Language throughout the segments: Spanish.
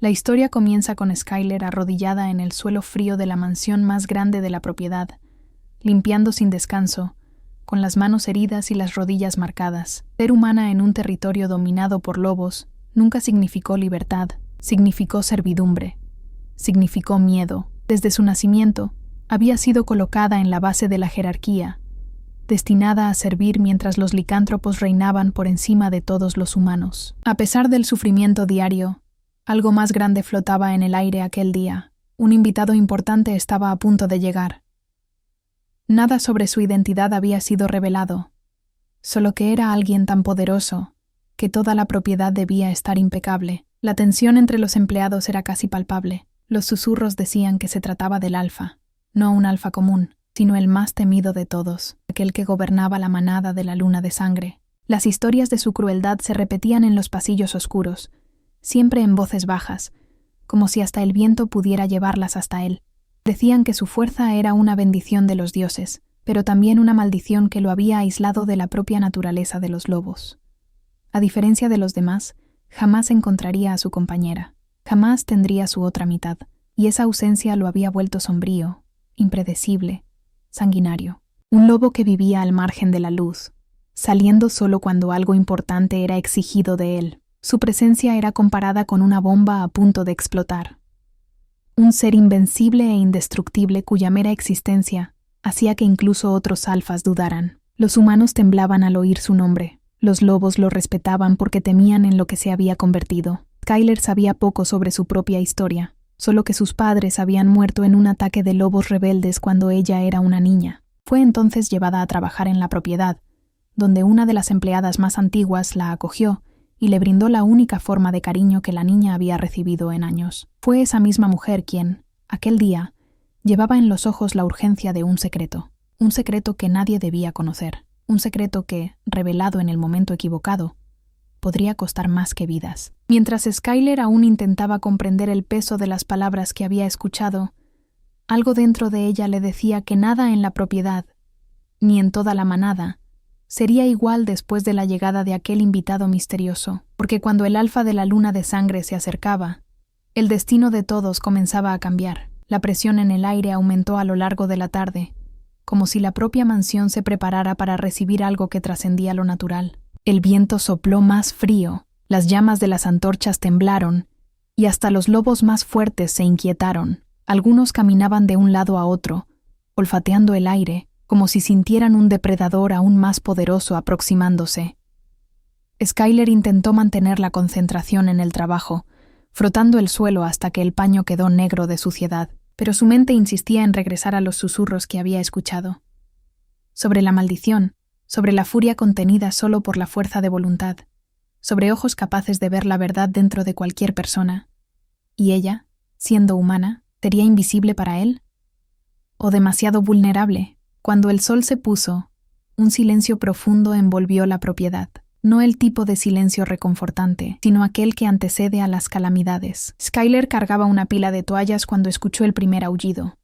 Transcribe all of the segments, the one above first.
La historia comienza con Skyler arrodillada en el suelo frío de la mansión más grande de la propiedad, limpiando sin descanso, con las manos heridas y las rodillas marcadas. Ser humana en un territorio dominado por lobos nunca significó libertad, significó servidumbre, significó miedo. Desde su nacimiento, había sido colocada en la base de la jerarquía, destinada a servir mientras los licántropos reinaban por encima de todos los humanos. A pesar del sufrimiento diario, algo más grande flotaba en el aire aquel día. Un invitado importante estaba a punto de llegar. Nada sobre su identidad había sido revelado, solo que era alguien tan poderoso que toda la propiedad debía estar impecable. La tensión entre los empleados era casi palpable. Los susurros decían que se trataba del alfa, no un alfa común, sino el más temido de todos, aquel que gobernaba la manada de la luna de sangre. Las historias de su crueldad se repetían en los pasillos oscuros, siempre en voces bajas, como si hasta el viento pudiera llevarlas hasta él. Decían que su fuerza era una bendición de los dioses, pero también una maldición que lo había aislado de la propia naturaleza de los lobos. A diferencia de los demás, jamás encontraría a su compañera, jamás tendría su otra mitad, y esa ausencia lo había vuelto sombrío, impredecible, sanguinario. Un lobo que vivía al margen de la luz, saliendo solo cuando algo importante era exigido de él. Su presencia era comparada con una bomba a punto de explotar. Un ser invencible e indestructible cuya mera existencia hacía que incluso otros alfas dudaran. Los humanos temblaban al oír su nombre. Los lobos lo respetaban porque temían en lo que se había convertido. Skyler sabía poco sobre su propia historia, solo que sus padres habían muerto en un ataque de lobos rebeldes cuando ella era una niña. Fue entonces llevada a trabajar en la propiedad, donde una de las empleadas más antiguas la acogió y le brindó la única forma de cariño que la niña había recibido en años. Fue esa misma mujer quien, aquel día, llevaba en los ojos la urgencia de un secreto que nadie debía conocer, un secreto que, revelado en el momento equivocado, podría costar más que vidas. Mientras Skyler aún intentaba comprender el peso de las palabras que había escuchado, algo dentro de ella le decía que nada en la propiedad, ni en toda la manada, sería igual después de la llegada de aquel invitado misterioso, porque cuando el alfa de la luna de sangre se acercaba, el destino de todos comenzaba a cambiar. La presión en el aire aumentó a lo largo de la tarde, como si la propia mansión se preparara para recibir algo que trascendía lo natural. El viento sopló más frío, las llamas de las antorchas temblaron, y hasta los lobos más fuertes se inquietaron. Algunos caminaban de un lado a otro, olfateando el aire, como si sintieran un depredador aún más poderoso aproximándose. Skyler intentó mantener la concentración en el trabajo, frotando el suelo hasta que el paño quedó negro de suciedad, pero su mente insistía en regresar a los susurros que había escuchado. Sobre la maldición, sobre la furia contenida solo por la fuerza de voluntad, sobre ojos capaces de ver la verdad dentro de cualquier persona. ¿Y ella, siendo humana, sería invisible para él? ¿O demasiado vulnerable? Cuando el sol se puso, un silencio profundo envolvió la propiedad. No el tipo de silencio reconfortante, sino aquel que antecede a las calamidades. Skyler cargaba una pila de toallas cuando escuchó el primer aullido.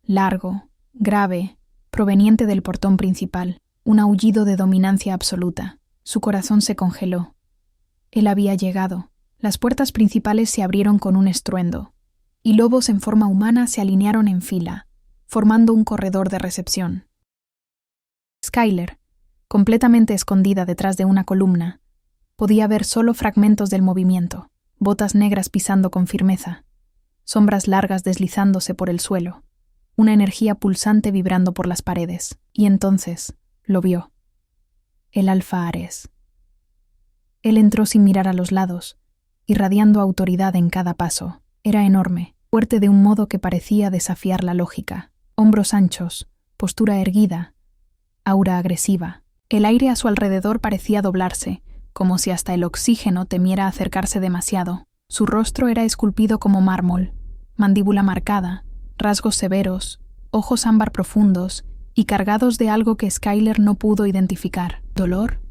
Largo, grave, proveniente del portón principal. Un aullido de dominancia absoluta. Su corazón se congeló. Él había llegado. Las puertas principales se abrieron con un estruendo, y lobos en forma humana se alinearon en fila, formando un corredor de recepción. Skyler, completamente escondida detrás de una columna, podía ver solo fragmentos del movimiento, botas negras pisando con firmeza, sombras largas deslizándose por el suelo, una energía pulsante vibrando por las paredes, y entonces lo vio. El Alfa Ares. Él entró sin mirar a los lados, irradiando autoridad en cada paso. Era enorme, fuerte de un modo que parecía desafiar la lógica. Hombros anchos, postura erguida, aura agresiva. El aire a su alrededor parecía doblarse, como si hasta el oxígeno temiera acercarse demasiado. Su rostro era esculpido como mármol, mandíbula marcada, rasgos severos, ojos ámbar profundos y cargados de algo que Skyler no pudo identificar. ¿Dolor?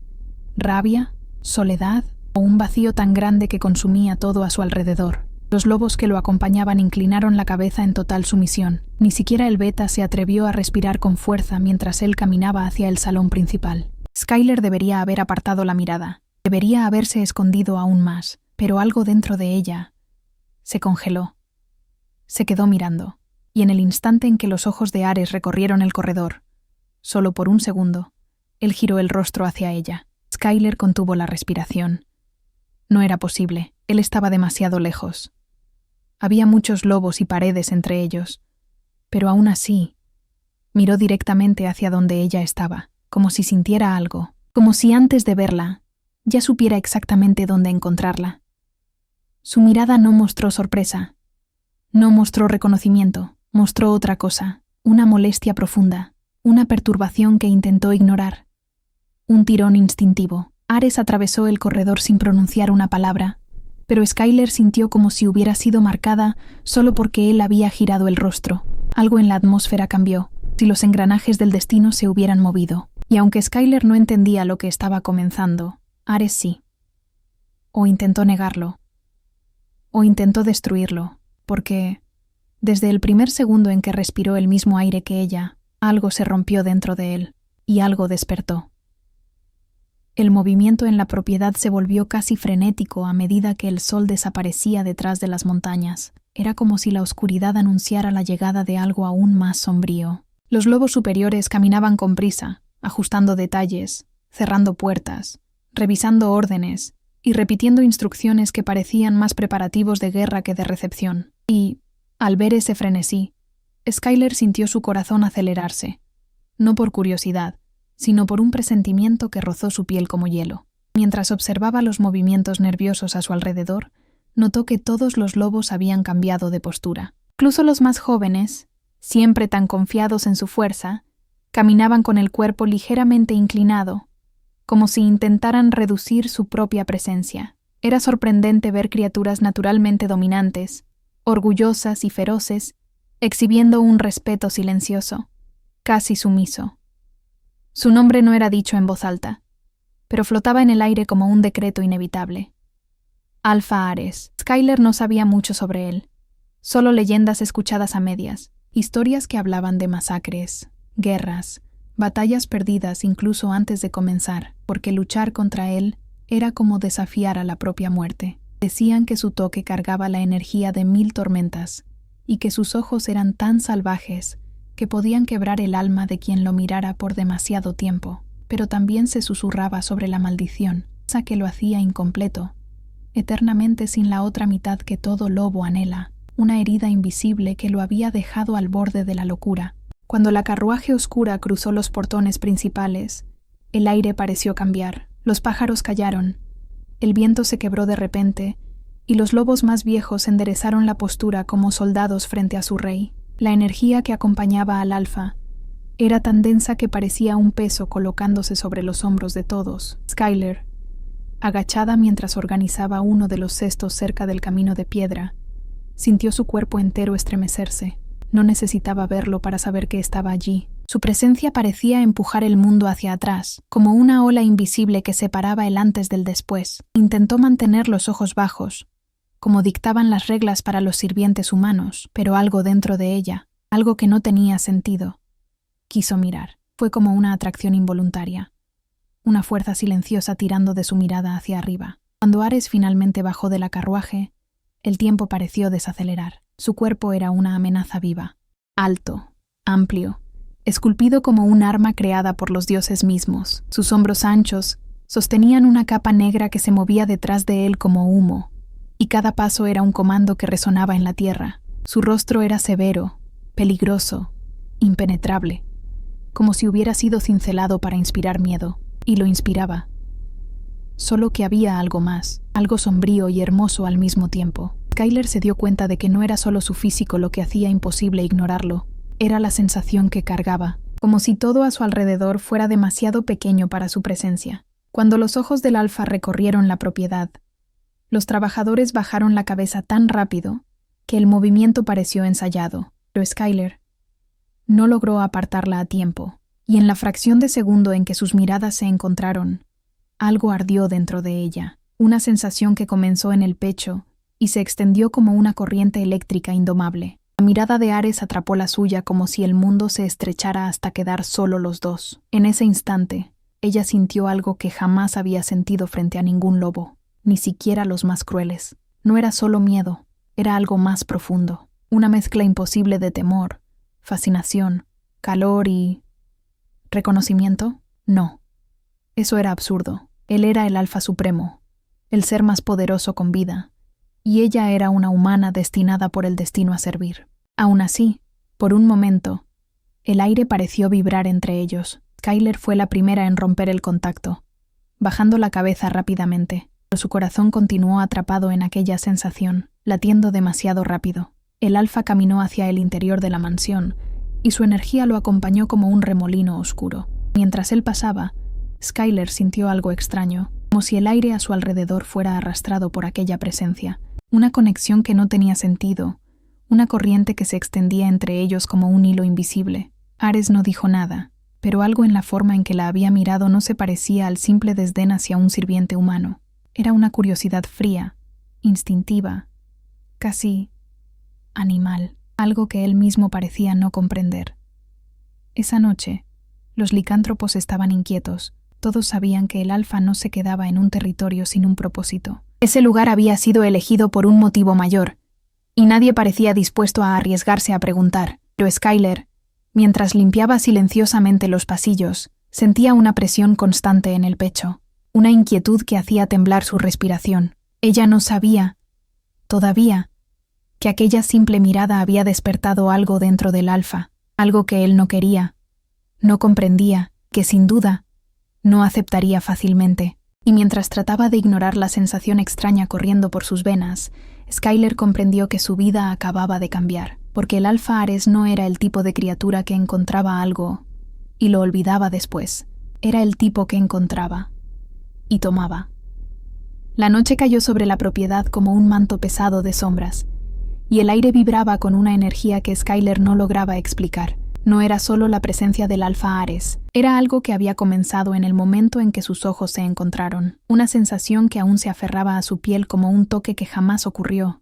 ¿Rabia? ¿Soledad? ¿O un vacío tan grande que consumía todo a su alrededor? Los lobos que lo acompañaban inclinaron la cabeza en total sumisión. Ni siquiera el beta se atrevió a respirar con fuerza mientras él caminaba hacia el salón principal. Skyler debería haber apartado la mirada. Debería haberse escondido aún más, pero algo dentro de ella, Se congeló. Se quedó mirando, y en el instante en que los ojos de Ares recorrieron el corredor, solo por un segundo, él giró el rostro hacia ella. Skyler contuvo la respiración. No era posible, él estaba demasiado lejos. Había muchos lobos y paredes entre ellos, pero aún así, miró directamente hacia donde ella estaba, como si sintiera algo, como si antes de verla, ya supiera exactamente dónde encontrarla. Su mirada no mostró sorpresa, no mostró reconocimiento, mostró otra cosa, una molestia profunda, una perturbación que intentó ignorar. Un tirón instintivo. Ares atravesó el corredor sin pronunciar una palabra, pero Skyler sintió como si hubiera sido marcada solo porque él había girado el rostro. Algo en la atmósfera cambió, si los engranajes del destino se hubieran movido. Y aunque Skyler no entendía lo que estaba comenzando, Ares sí. O intentó negarlo, o intentó destruirlo, porque, desde el primer segundo en que respiró el mismo aire que ella, algo se rompió dentro de él, y algo despertó. El movimiento en la propiedad se volvió casi frenético a medida que el sol desaparecía detrás de las montañas. Era como si la oscuridad anunciara la llegada de algo aún más sombrío. Los lobos superiores caminaban con prisa, ajustando detalles, cerrando puertas, revisando órdenes y repitiendo instrucciones que parecían más preparativos de guerra que de recepción. Y, al ver ese frenesí, Skyler sintió su corazón acelerarse, no por curiosidad, sino por un presentimiento que rozó su piel como hielo. Mientras observaba los movimientos nerviosos a su alrededor, notó que todos los lobos habían cambiado de postura. Incluso los más jóvenes, siempre tan confiados en su fuerza, caminaban con el cuerpo ligeramente inclinado, como si intentaran reducir su propia presencia. Era sorprendente ver criaturas naturalmente dominantes, orgullosas y feroces, exhibiendo un respeto silencioso, casi sumiso. Su nombre no era dicho en voz alta, pero flotaba en el aire como un decreto inevitable. Alfa Ares. Skyler no sabía mucho sobre él, solo leyendas escuchadas a medias, historias que hablaban de masacres, guerras, batallas perdidas incluso antes de comenzar, porque luchar contra él era como desafiar a la propia muerte. Decían que su toque cargaba la energía de 1000 tormentas y que sus ojos eran tan salvajes que podían quebrar el alma de quien lo mirara por demasiado tiempo, pero también se susurraba sobre la maldición, esa que lo hacía incompleto, eternamente sin la otra mitad que todo lobo anhela, una herida invisible que lo había dejado al borde de la locura. Cuando la carruaje oscura cruzó los portones principales, el aire pareció cambiar, los pájaros callaron, el viento se quebró de repente, y los lobos más viejos enderezaron la postura como soldados frente a su rey. La energía que acompañaba al alfa era tan densa que parecía un peso colocándose sobre los hombros de todos. Skyler, agachada mientras organizaba uno de los cestos cerca del camino de piedra, sintió su cuerpo entero estremecerse. No necesitaba verlo para saber que estaba allí. Su presencia parecía empujar el mundo hacia atrás, como una ola invisible que separaba el antes del después. Intentó mantener los ojos bajos, como dictaban las reglas para los sirvientes humanos, pero algo dentro de ella, algo que no tenía sentido, quiso mirar. Fue como una atracción involuntaria, una fuerza silenciosa tirando de su mirada hacia arriba. Cuando Ares finalmente bajó de la carruaje, el tiempo pareció desacelerar. Su cuerpo era una amenaza viva, alto, amplio, esculpido como un arma creada por los dioses mismos. Sus hombros anchos sostenían una capa negra que se movía detrás de él como humo, y cada paso era un comando que resonaba en la tierra. Su rostro era severo, peligroso, impenetrable, como si hubiera sido cincelado para inspirar miedo, y lo inspiraba. Solo que había algo más, algo sombrío y hermoso al mismo tiempo. Skyler se dio cuenta de que no era solo su físico lo que hacía imposible ignorarlo, era la sensación que cargaba, como si todo a su alrededor fuera demasiado pequeño para su presencia. Cuando los ojos del alfa recorrieron la propiedad, los trabajadores bajaron la cabeza tan rápido que el movimiento pareció ensayado, pero Skyler no logró apartarla a tiempo, y en la fracción de segundo en que sus miradas se encontraron, algo ardió dentro de ella, una sensación que comenzó en el pecho y se extendió como una corriente eléctrica indomable. La mirada de Ares atrapó la suya como si el mundo se estrechara hasta quedar solo los dos. En ese instante, ella sintió algo que jamás había sentido frente a ningún lobo, ni siquiera los más crueles. No era solo miedo, Era algo más profundo, una mezcla imposible de temor, fascinación, calor y... ¿reconocimiento? No. Eso era absurdo. Él era el Alfa Supremo, el ser más poderoso con vida, y ella era una humana destinada por el destino a servir. Aún así, por un momento, el aire pareció vibrar entre ellos. Skyler fue la primera en romper el contacto, bajando la cabeza rápidamente, pero su corazón continuó atrapado en aquella sensación, latiendo demasiado rápido. El Alfa caminó hacia el interior de la mansión, y su energía lo acompañó como un remolino oscuro. Mientras él pasaba, Skyler sintió algo extraño, como si el aire a su alrededor fuera arrastrado por aquella presencia. Una conexión que no tenía sentido, una corriente que se extendía entre ellos como un hilo invisible. Ares no dijo nada, pero algo en la forma en que la había mirado no se parecía al simple desdén hacia un sirviente humano. Era una curiosidad fría, instintiva, casi animal, algo que él mismo parecía no comprender. Esa noche, los licántropos estaban inquietos. Todos sabían que el Alfa no se quedaba en un territorio sin un propósito. Ese lugar había sido elegido por un motivo mayor, y nadie parecía dispuesto a arriesgarse a preguntar. Pero Skyler, mientras limpiaba silenciosamente los pasillos, sentía una presión constante en el pecho, una inquietud que hacía temblar su respiración. Ella no sabía, todavía, que aquella simple mirada había despertado algo dentro del Alfa, algo que él no quería, no comprendía, que sin duda no aceptaría fácilmente. Y mientras trataba de ignorar la sensación extraña corriendo por sus venas, Skyler comprendió que su vida acababa de cambiar, porque el Alfa Ares no era el tipo de criatura que encontraba algo y lo olvidaba después. Era el tipo que encontraba y tomaba. La noche cayó sobre la propiedad como un manto pesado de sombras, y el aire vibraba con una energía que Skyler no lograba explicar. No era solo la presencia del Alfa Ares, era algo que había comenzado en el momento en que sus ojos se encontraron, una sensación que aún se aferraba a su piel como un toque que jamás ocurrió,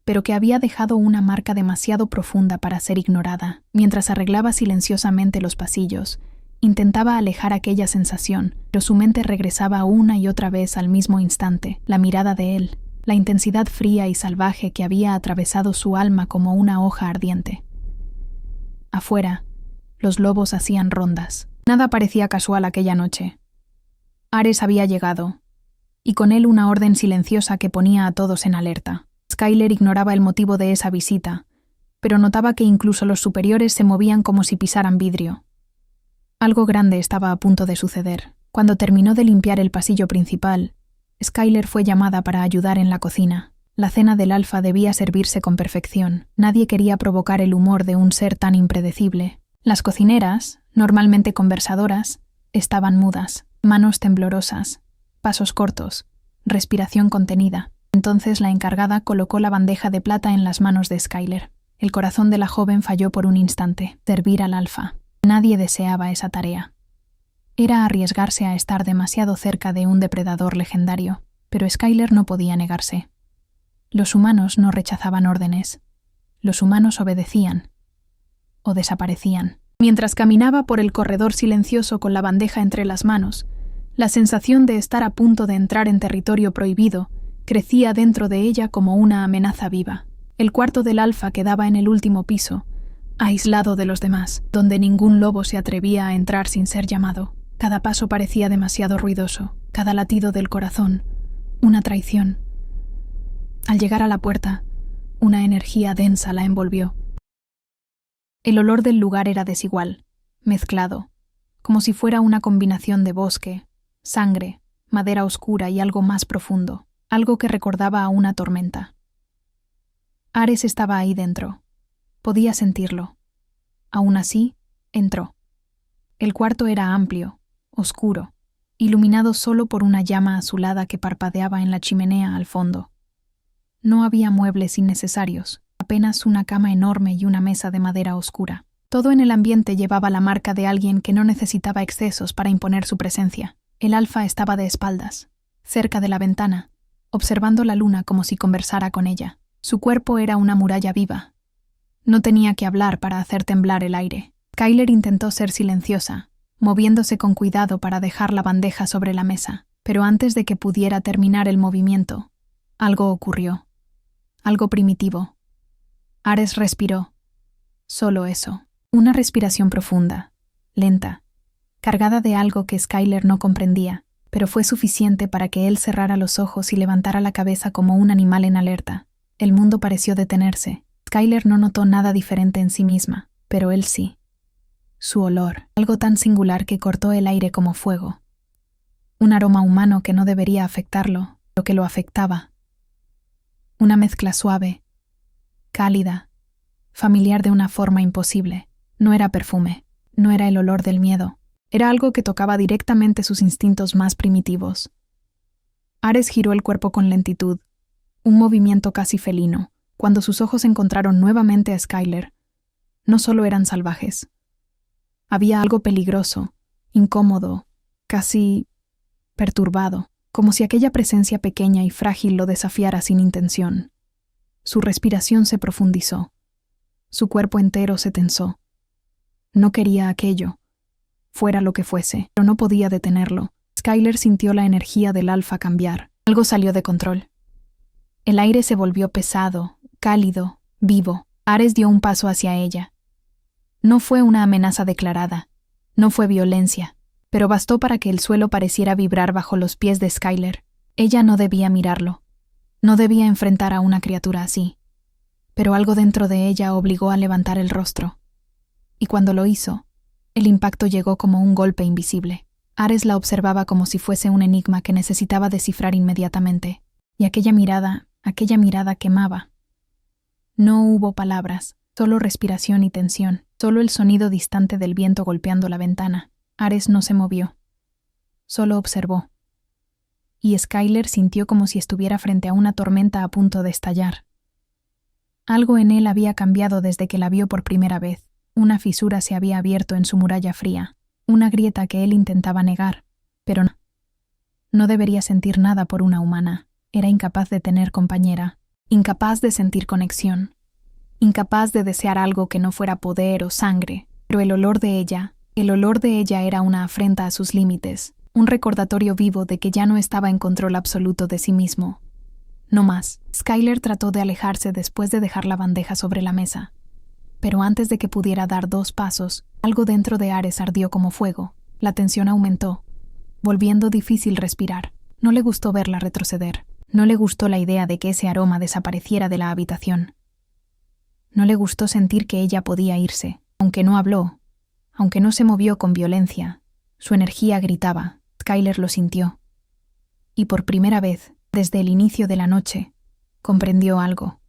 pero que había dejado una marca demasiado profunda para ser ignorada. Mientras arreglaba silenciosamente los pasillos, intentaba alejar aquella sensación, pero su mente regresaba una y otra vez al mismo instante, la mirada de él, la intensidad fría y salvaje que había atravesado su alma como una hoja ardiente. Afuera, los lobos hacían rondas. Nada parecía casual aquella noche. Ares había llegado, y con él una orden silenciosa que ponía a todos en alerta. Skyler ignoraba el motivo de esa visita, pero notaba que incluso los superiores se movían como si pisaran vidrio. Algo grande estaba a punto de suceder. Cuando terminó de limpiar el pasillo principal, Skyler fue llamada para ayudar en la cocina. La cena del Alfa debía servirse con perfección. Nadie quería provocar el humor de un ser tan impredecible. Las cocineras, normalmente conversadoras, estaban mudas, manos temblorosas, pasos cortos, respiración contenida. Entonces la encargada colocó la bandeja de plata en las manos de Skyler. El corazón de la joven falló por un instante. Servir al Alfa. Nadie deseaba esa tarea. Era arriesgarse a estar demasiado cerca de un depredador legendario, pero Skyler no podía negarse. Los humanos no rechazaban órdenes. Los humanos obedecían o desaparecían. Mientras caminaba por el corredor silencioso con la bandeja entre las manos, la sensación de estar a punto de entrar en territorio prohibido crecía dentro de ella como una amenaza viva. El cuarto del Alfa quedaba en el último piso, aislado de los demás, donde ningún lobo se atrevía a entrar sin ser llamado. Cada paso parecía demasiado ruidoso, cada latido del corazón, una traición. Al llegar a la puerta, una energía densa la envolvió. El olor del lugar era desigual, mezclado, como si fuera una combinación de bosque, sangre, madera oscura y algo más profundo, algo que recordaba a una tormenta. Ares estaba ahí dentro. Podía sentirlo. Aún así, entró. El cuarto era amplio, oscuro, iluminado solo por una llama azulada que parpadeaba en la chimenea al fondo. No había muebles innecesarios, apenas una cama enorme y una mesa de madera oscura. Todo en el ambiente llevaba la marca de alguien que no necesitaba excesos para imponer su presencia. El Alfa estaba de espaldas, cerca de la ventana, observando la luna como si conversara con ella. Su cuerpo era una muralla viva. No tenía que hablar para hacer temblar el aire. Skyler intentó ser silenciosa, moviéndose con cuidado para dejar la bandeja sobre la mesa, pero antes de que pudiera terminar el movimiento, algo ocurrió. algo primitivo. Ares respiró. Solo eso. Una respiración profunda, lenta, cargada de algo que Skyler no comprendía, pero fue suficiente para que él cerrara los ojos y levantara la cabeza como un animal en alerta. El mundo pareció detenerse. Skyler no notó nada diferente en sí misma, pero él sí. Su olor, algo tan singular que cortó el aire como fuego. Un aroma humano que no debería afectarlo, lo que lo afectaba. Una mezcla suave, cálida, familiar de una forma imposible. No era perfume, no era el olor del miedo. Era algo que tocaba directamente sus instintos más primitivos. Ares giró el cuerpo con lentitud, un movimiento casi felino. Cuando sus ojos encontraron nuevamente a Skyler, no solo eran salvajes. Había algo peligroso, incómodo, casi perturbado, como si aquella presencia pequeña y frágil lo desafiara sin intención. Su respiración se profundizó. Su cuerpo entero se tensó. No quería aquello, fuera lo que fuese, pero no podía detenerlo. Skyler sintió la energía del alfa cambiar. Algo salió de control. El aire se volvió pesado, cálido, vivo. Ares dio un paso hacia ella. No fue una amenaza declarada, no fue violencia, pero bastó para que el suelo pareciera vibrar bajo los pies de Skyler. Ella no debía mirarlo, no debía enfrentar a una criatura así, pero algo dentro de ella obligó a levantar el rostro. Y cuando lo hizo, el impacto llegó como un golpe invisible. Ares la observaba como si fuese un enigma que necesitaba descifrar inmediatamente, y aquella mirada quemaba. No hubo palabras, solo respiración y tensión, solo el sonido distante del viento golpeando la ventana. Ares no se movió, solo observó. Y Skyler sintió como si estuviera frente a una tormenta a punto de estallar. Algo en él había cambiado desde que la vio por primera vez. Una fisura se había abierto en su muralla fría, una grieta que él intentaba negar, pero no. No debería sentir nada por una humana. Era incapaz de tener compañera, incapaz de sentir conexión, incapaz de desear algo que no fuera poder o sangre, pero el olor de ella era una afrenta a sus límites, un recordatorio vivo de que ya no estaba en control absoluto de sí mismo. No más. Skyler trató de alejarse después de dejar la bandeja sobre la mesa. Pero antes de que pudiera dar 2 pasos, algo dentro de Ares ardió como fuego. La tensión aumentó, volviendo difícil respirar. No le gustó verla retroceder. No le gustó la idea de que ese aroma desapareciera de la habitación. No le gustó sentir que ella podía irse. Aunque no habló, aunque no se movió con violencia, su energía gritaba. Skyler lo sintió. Y por primera vez, desde el inicio de la noche, comprendió algo.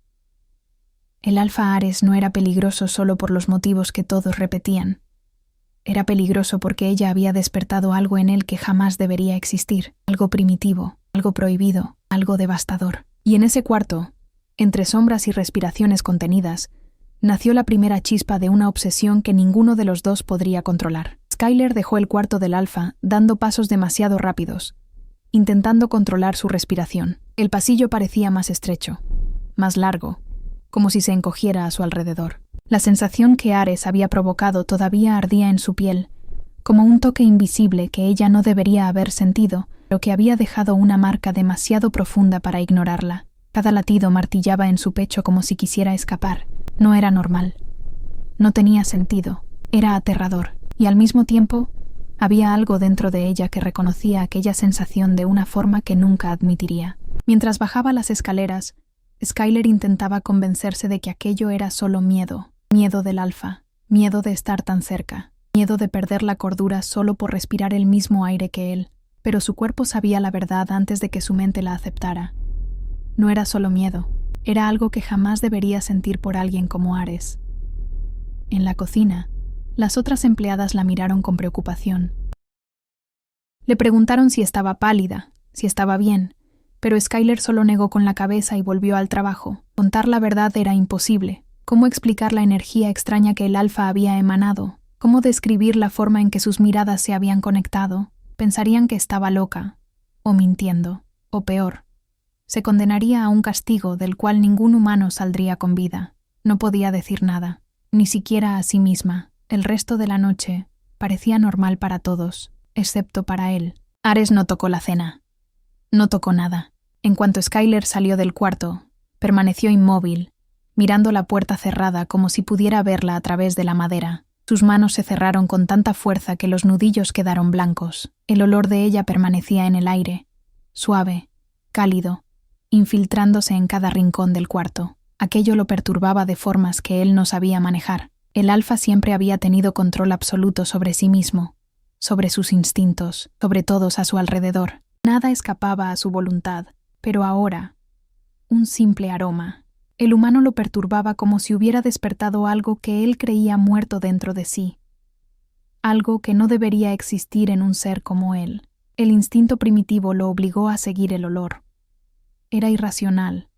El alfa Ares no era peligroso solo por los motivos que todos repetían. Era peligroso porque ella había despertado algo en él que jamás debería existir, algo primitivo, algo prohibido, algo devastador. Y en ese cuarto, entre sombras y respiraciones contenidas, nació la primera chispa de una obsesión que ninguno de los dos podría controlar. Skyler dejó el cuarto del alfa, dando pasos demasiado rápidos, intentando controlar su respiración. El pasillo parecía más estrecho, más largo, como si se encogiera a su alrededor. La sensación que Ares había provocado todavía ardía en su piel, como un toque invisible que ella no debería haber sentido, pero que había dejado una marca demasiado profunda para ignorarla. Cada latido martillaba en su pecho como si quisiera escapar. No era normal. No tenía sentido. Era aterrador. Y al mismo tiempo, había algo dentro de ella que reconocía aquella sensación de una forma que nunca admitiría. Mientras bajaba las escaleras, Skyler intentaba convencerse de que aquello era solo miedo. Miedo del alfa. Miedo de estar tan cerca. Miedo de perder la cordura solo por respirar el mismo aire que él. Pero su cuerpo sabía la verdad antes de que su mente la aceptara. No era solo miedo. Era algo que jamás debería sentir por alguien como Ares. En la cocina, las otras empleadas la miraron con preocupación. Le preguntaron si estaba pálida, si estaba bien, pero Skyler solo negó con la cabeza y volvió al trabajo. Contar la verdad era imposible. ¿Cómo explicar la energía extraña que el alfa había emanado? ¿Cómo describir la forma en que sus miradas se habían conectado? Pensarían que estaba loca, o mintiendo, o peor. Se condenaría a un castigo del cual ningún humano saldría con vida. No podía decir nada, ni siquiera a sí misma. El resto de la noche parecía normal para todos, excepto para él. Ares no tocó la cena. No tocó nada. En cuanto Skyler salió del cuarto, Permaneció inmóvil, mirando la puerta cerrada como si pudiera verla a través de la madera. Sus manos se cerraron con tanta fuerza que los nudillos quedaron blancos. El olor de ella permanecía en el aire, suave, cálido, infiltrándose en cada rincón del cuarto. Aquello lo perturbaba de formas que él no sabía manejar. El alfa siempre había tenido control absoluto sobre sí mismo, sobre sus instintos, sobre todos a su alrededor. Nada escapaba a su voluntad, pero ahora, un simple aroma. El humano lo perturbaba como si hubiera despertado algo que él creía muerto dentro de sí, algo que no debería existir en un ser como él. El instinto primitivo lo obligó a seguir el olor. Era irracional,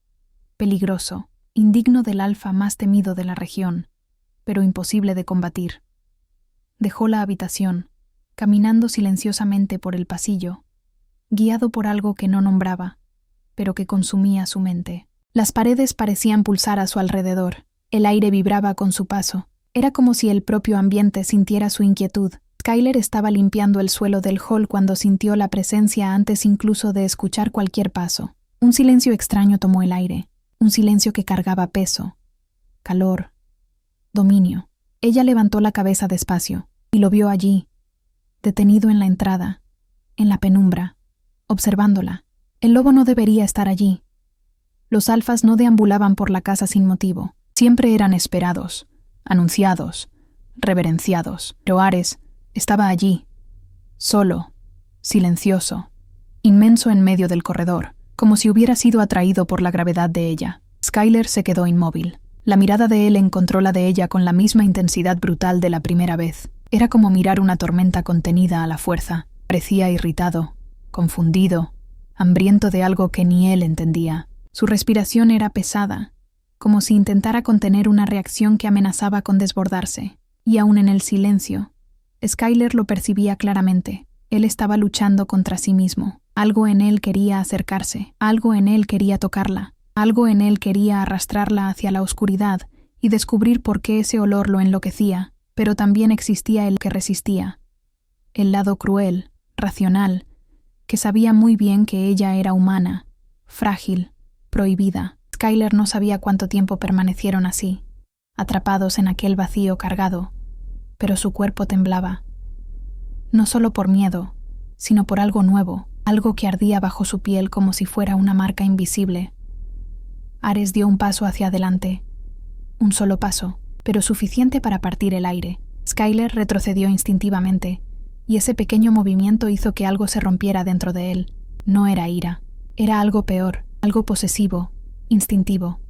peligroso, indigno del alfa más temido de la región, pero imposible de combatir. Dejó la habitación, caminando silenciosamente por el pasillo, guiado por algo que no nombraba, pero que consumía su mente. Las paredes parecían pulsar a su alrededor, el aire vibraba con su paso. Era como si el propio ambiente sintiera su inquietud. Skyler estaba limpiando el suelo del hall cuando sintió la presencia antes incluso de escuchar cualquier paso. Un silencio extraño tomó el aire, un silencio que cargaba peso, calor, dominio. Ella levantó la cabeza despacio y lo vio allí, detenido en la entrada, en la penumbra, observándola. El lobo no debería estar allí. Los alfas no deambulaban por la casa sin motivo. Siempre eran esperados, anunciados, reverenciados. Pero Ares estaba allí, solo, silencioso, inmenso en medio del corredor, como si hubiera sido atraído por la gravedad de ella. Skyler se quedó inmóvil. La mirada de él encontró la de ella con la misma intensidad brutal de la primera vez. Era como mirar una tormenta contenida a la fuerza. Parecía irritado, confundido, hambriento de algo que ni él entendía. Su respiración era pesada, como si intentara contener una reacción que amenazaba con desbordarse. Y aún en el silencio, Skyler lo percibía claramente. Él estaba luchando contra sí mismo. Algo en él quería acercarse, algo en él quería tocarla, algo en él quería arrastrarla hacia la oscuridad y descubrir por qué ese olor lo enloquecía. Pero también existía el que resistía, el lado cruel, racional, que sabía muy bien que ella era humana, frágil, prohibida. Skyler no sabía cuánto tiempo permanecieron así, atrapados en aquel vacío cargado, pero su cuerpo temblaba. No solo por miedo, sino por algo nuevo, algo que ardía bajo su piel como si fuera una marca invisible. Ares dio un paso hacia adelante, un solo paso, pero suficiente para partir el aire. Skyler retrocedió instintivamente, y ese pequeño movimiento hizo que algo se rompiera dentro de él. No era ira, era algo peor, algo posesivo, instintivo,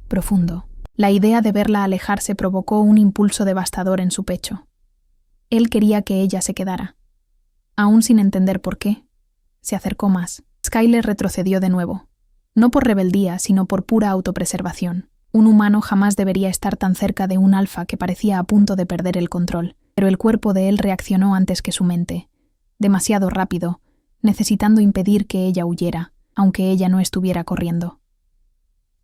profundo. La idea de verla alejarse provocó un impulso devastador en su pecho. Él quería que ella se quedara. Aún sin entender por qué, se acercó más. Skyler retrocedió de nuevo, no por rebeldía, sino por pura autopreservación. Un humano jamás debería estar tan cerca de un alfa que parecía a punto de perder el control, pero el cuerpo de él reaccionó antes que su mente, demasiado rápido, necesitando impedir que ella huyera, aunque ella no estuviera corriendo.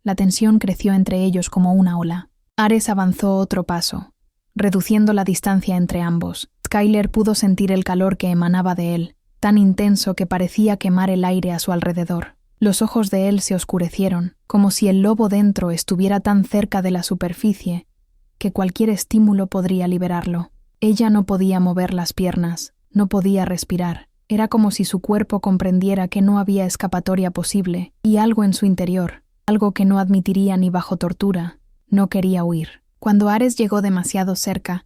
La tensión creció entre ellos como una ola. Ares avanzó otro paso, reduciendo la distancia entre ambos. Skyler pudo sentir el calor que emanaba de él, tan intenso que parecía quemar el aire a su alrededor. Los ojos de él se oscurecieron, como si el lobo dentro estuviera tan cerca de la superficie que cualquier estímulo podría liberarlo. Ella no podía mover las piernas, no podía respirar. Era como si su cuerpo comprendiera que no había escapatoria posible, y algo en su interior, algo que no admitiría ni bajo tortura, no quería huir. Cuando Ares llegó demasiado cerca,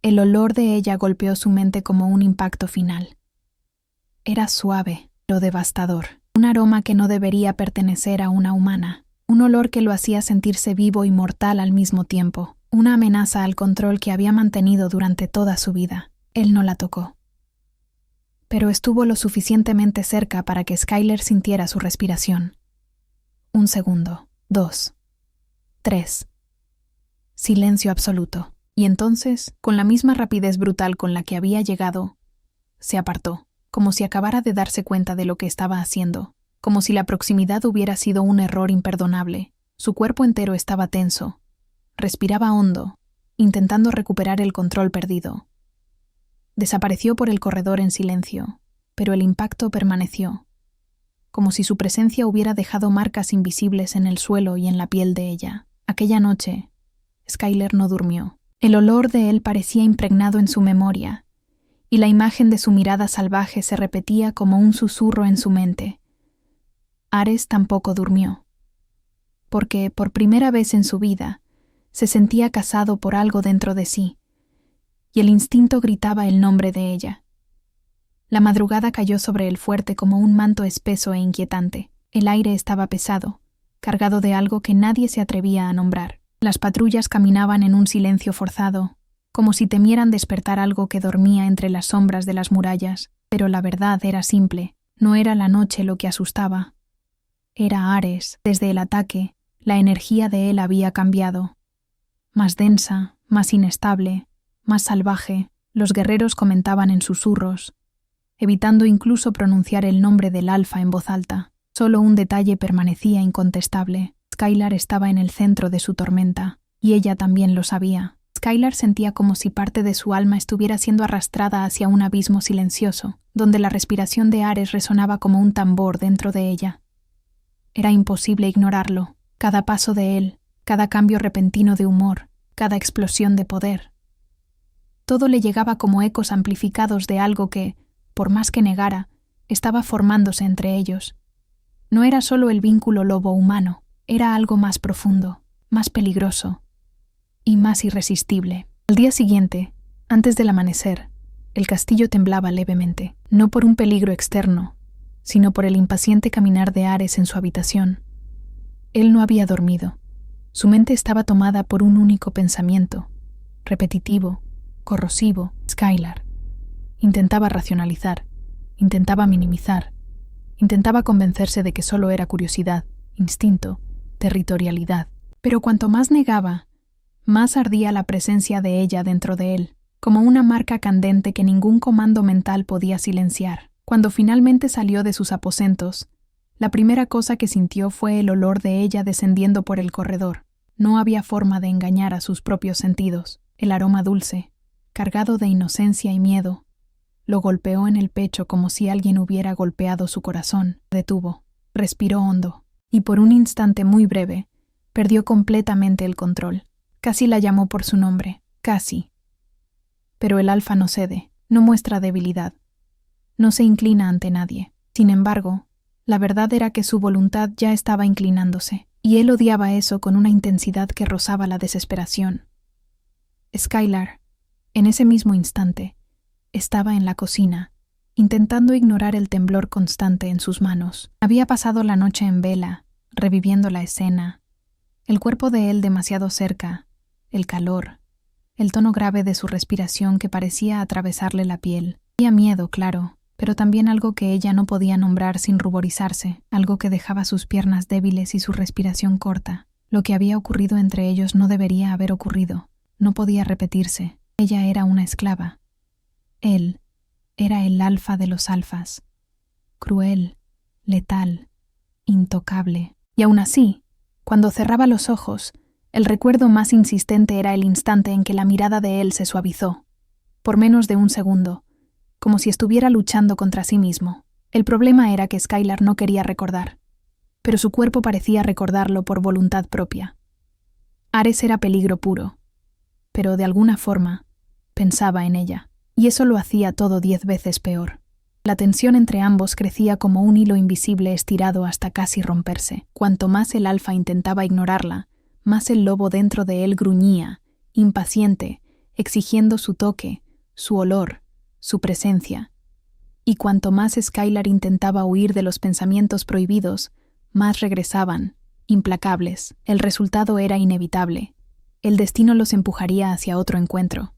el olor de ella golpeó su mente como un impacto final. Era suave, pero devastador. Un aroma que no debería pertenecer a una humana. Un olor que lo hacía sentirse vivo y mortal al mismo tiempo. Una amenaza al control que había mantenido durante toda su vida. Él no la tocó. Pero estuvo lo suficientemente cerca para que Skyler sintiera su respiración. 1 segundo, 2, 3. Silencio absoluto. Y entonces, con la misma rapidez brutal con la que había llegado, se apartó, como si acabara de darse cuenta de lo que estaba haciendo, como si la proximidad hubiera sido un error imperdonable. Su cuerpo entero estaba tenso. Respiraba hondo, intentando recuperar el control perdido. Desapareció por el corredor en silencio, pero el impacto permaneció, como si su presencia hubiera dejado marcas invisibles en el suelo y en la piel de ella. Aquella noche, Skyler no durmió. El olor de él parecía impregnado en su memoria, y la imagen de su mirada salvaje se repetía como un susurro en su mente. Ares tampoco durmió, porque por primera vez en su vida se sentía cazado por algo dentro de sí, y el instinto gritaba el nombre de ella. La madrugada cayó sobre él fuerte como un manto espeso e inquietante. El aire estaba pesado, cargado de algo que nadie se atrevía a nombrar. Las patrullas caminaban en un silencio forzado, como si temieran despertar algo que dormía entre las sombras de las murallas. Pero la verdad era simple, no era la noche lo que asustaba. Era Ares. Desde el ataque, la energía de él había cambiado. Más densa, más inestable, más salvaje, los guerreros comentaban en susurros, evitando incluso pronunciar el nombre del Alfa en voz alta. Solo un detalle permanecía incontestable. Skylar estaba en el centro de su tormenta, y ella también lo sabía. Skylar sentía como si parte de su alma estuviera siendo arrastrada hacia un abismo silencioso, donde la respiración de Ares resonaba como un tambor dentro de ella. Era imposible ignorarlo. Cada paso de él, cada cambio repentino de humor, cada explosión de poder. Todo le llegaba como ecos amplificados de algo que, por más que negara, estaba formándose entre ellos. No era solo el vínculo lobo-humano, era algo más profundo, más peligroso y más irresistible. Al día siguiente, antes del amanecer, el castillo temblaba levemente, no por un peligro externo, sino por el impaciente caminar de Ares en su habitación. Él no había dormido. Su mente estaba tomada por un único pensamiento, repetitivo, corrosivo. Skylar. Intentaba racionalizar, intentaba minimizar, intentaba convencerse de que solo era curiosidad, instinto, territorialidad. Pero cuanto más negaba, más ardía la presencia de ella dentro de él, como una marca candente que ningún comando mental podía silenciar. Cuando finalmente salió de sus aposentos, la primera cosa que sintió fue el olor de ella descendiendo por el corredor. No había forma de engañar a sus propios sentidos. El aroma dulce, cargado de inocencia y miedo, lo golpeó en el pecho como si alguien hubiera golpeado su corazón. Detuvo, respiró hondo, y por un instante muy breve, perdió completamente el control. Casi la llamó por su nombre, casi. Pero el Alfa no cede, no muestra debilidad, no se inclina ante nadie. Sin embargo, la verdad era que su voluntad ya estaba inclinándose, y él odiaba eso con una intensidad que rozaba la desesperación. Skylar, en ese mismo instante, estaba en la cocina, intentando ignorar el temblor constante en sus manos. Había pasado la noche en vela, reviviendo la escena, el cuerpo de él demasiado cerca, el calor, el tono grave de su respiración que parecía atravesarle la piel. Había miedo, claro, pero también algo que ella no podía nombrar sin ruborizarse, algo que dejaba sus piernas débiles y su respiración corta. Lo que había ocurrido entre ellos no debería haber ocurrido, no podía repetirse. Ella era una esclava. Él era el alfa de los alfas, cruel, letal, intocable. Y aún así, cuando cerraba los ojos, el recuerdo más insistente era el instante en que la mirada de él se suavizó, por menos de un segundo, como si estuviera luchando contra sí mismo. El problema era que Skylar no quería recordar, pero su cuerpo parecía recordarlo por voluntad propia. Ares era peligro puro, pero de alguna forma pensaba en ella, y eso lo hacía todo 10 veces peor. La tensión entre ambos crecía como un hilo invisible estirado hasta casi romperse. Cuanto más el alfa intentaba ignorarla, más el lobo dentro de él gruñía, impaciente, exigiendo su toque, su olor, su presencia. Y cuanto más Skylar intentaba huir de los pensamientos prohibidos, más regresaban, implacables. El resultado era inevitable. El destino los empujaría hacia otro encuentro.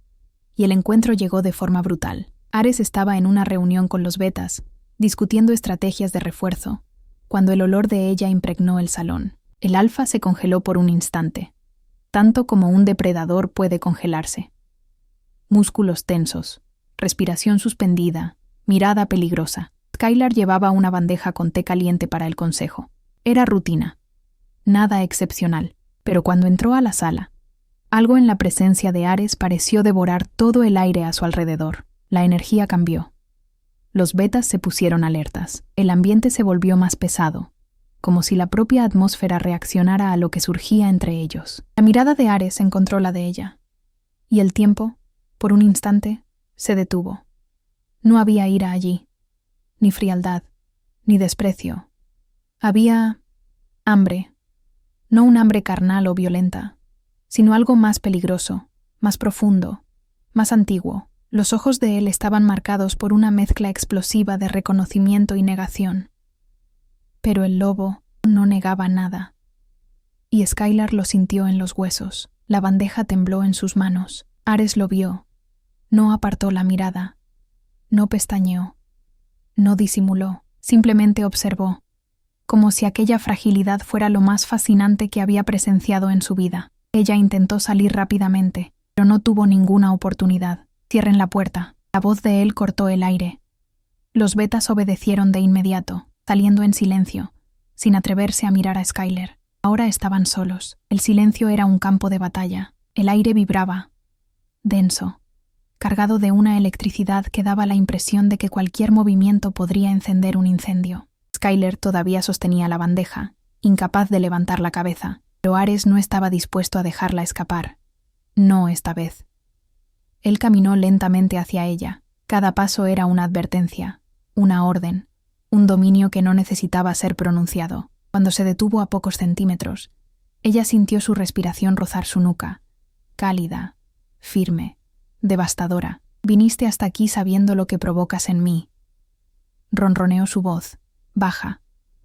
Y el encuentro llegó de forma brutal. Ares estaba en una reunión con los betas, discutiendo estrategias de refuerzo, cuando el olor de ella impregnó el salón. El alfa se congeló por un instante, tanto como un depredador puede congelarse. Músculos tensos, respiración suspendida, mirada peligrosa. Skylar llevaba una bandeja con té caliente para el consejo. Era rutina, nada excepcional, pero cuando entró a la sala, algo en la presencia de Ares pareció devorar todo el aire a su alrededor. La energía cambió. Los betas se pusieron alertas. El ambiente se volvió más pesado, como si la propia atmósfera reaccionara a lo que surgía entre ellos. La mirada de Ares encontró la de ella, y el tiempo, por un instante, se detuvo. No había ira allí, ni frialdad, ni desprecio. Había hambre, no un hambre carnal o violenta, sino algo más peligroso, más profundo, más antiguo. Los ojos de él estaban marcados por una mezcla explosiva de reconocimiento y negación. Pero el lobo no negaba nada. Y Skylar lo sintió en los huesos. La bandeja tembló en sus manos. Ares lo vio. No apartó la mirada. No pestañeó. No disimuló. Simplemente observó, como si aquella fragilidad fuera lo más fascinante que había presenciado en su vida. Ella intentó salir rápidamente, pero no tuvo ninguna oportunidad. «Cierren la puerta». La voz de él cortó el aire. Los betas obedecieron de inmediato, saliendo en silencio, sin atreverse a mirar a Skylar. Ahora estaban solos. El silencio era un campo de batalla. El aire vibraba, denso, cargado de una electricidad que daba la impresión de que cualquier movimiento podría encender un incendio. Skylar todavía sostenía la bandeja, incapaz de levantar la cabeza, pero Ares no estaba dispuesto a dejarla escapar. No esta vez. Él caminó lentamente hacia ella. Cada paso era una advertencia, una orden, un dominio que no necesitaba ser pronunciado. Cuando se detuvo a pocos centímetros, ella sintió su respiración rozar su nuca, cálida, firme, devastadora. «Viniste hasta aquí sabiendo lo que provocas en mí». Ronroneó su voz, baja,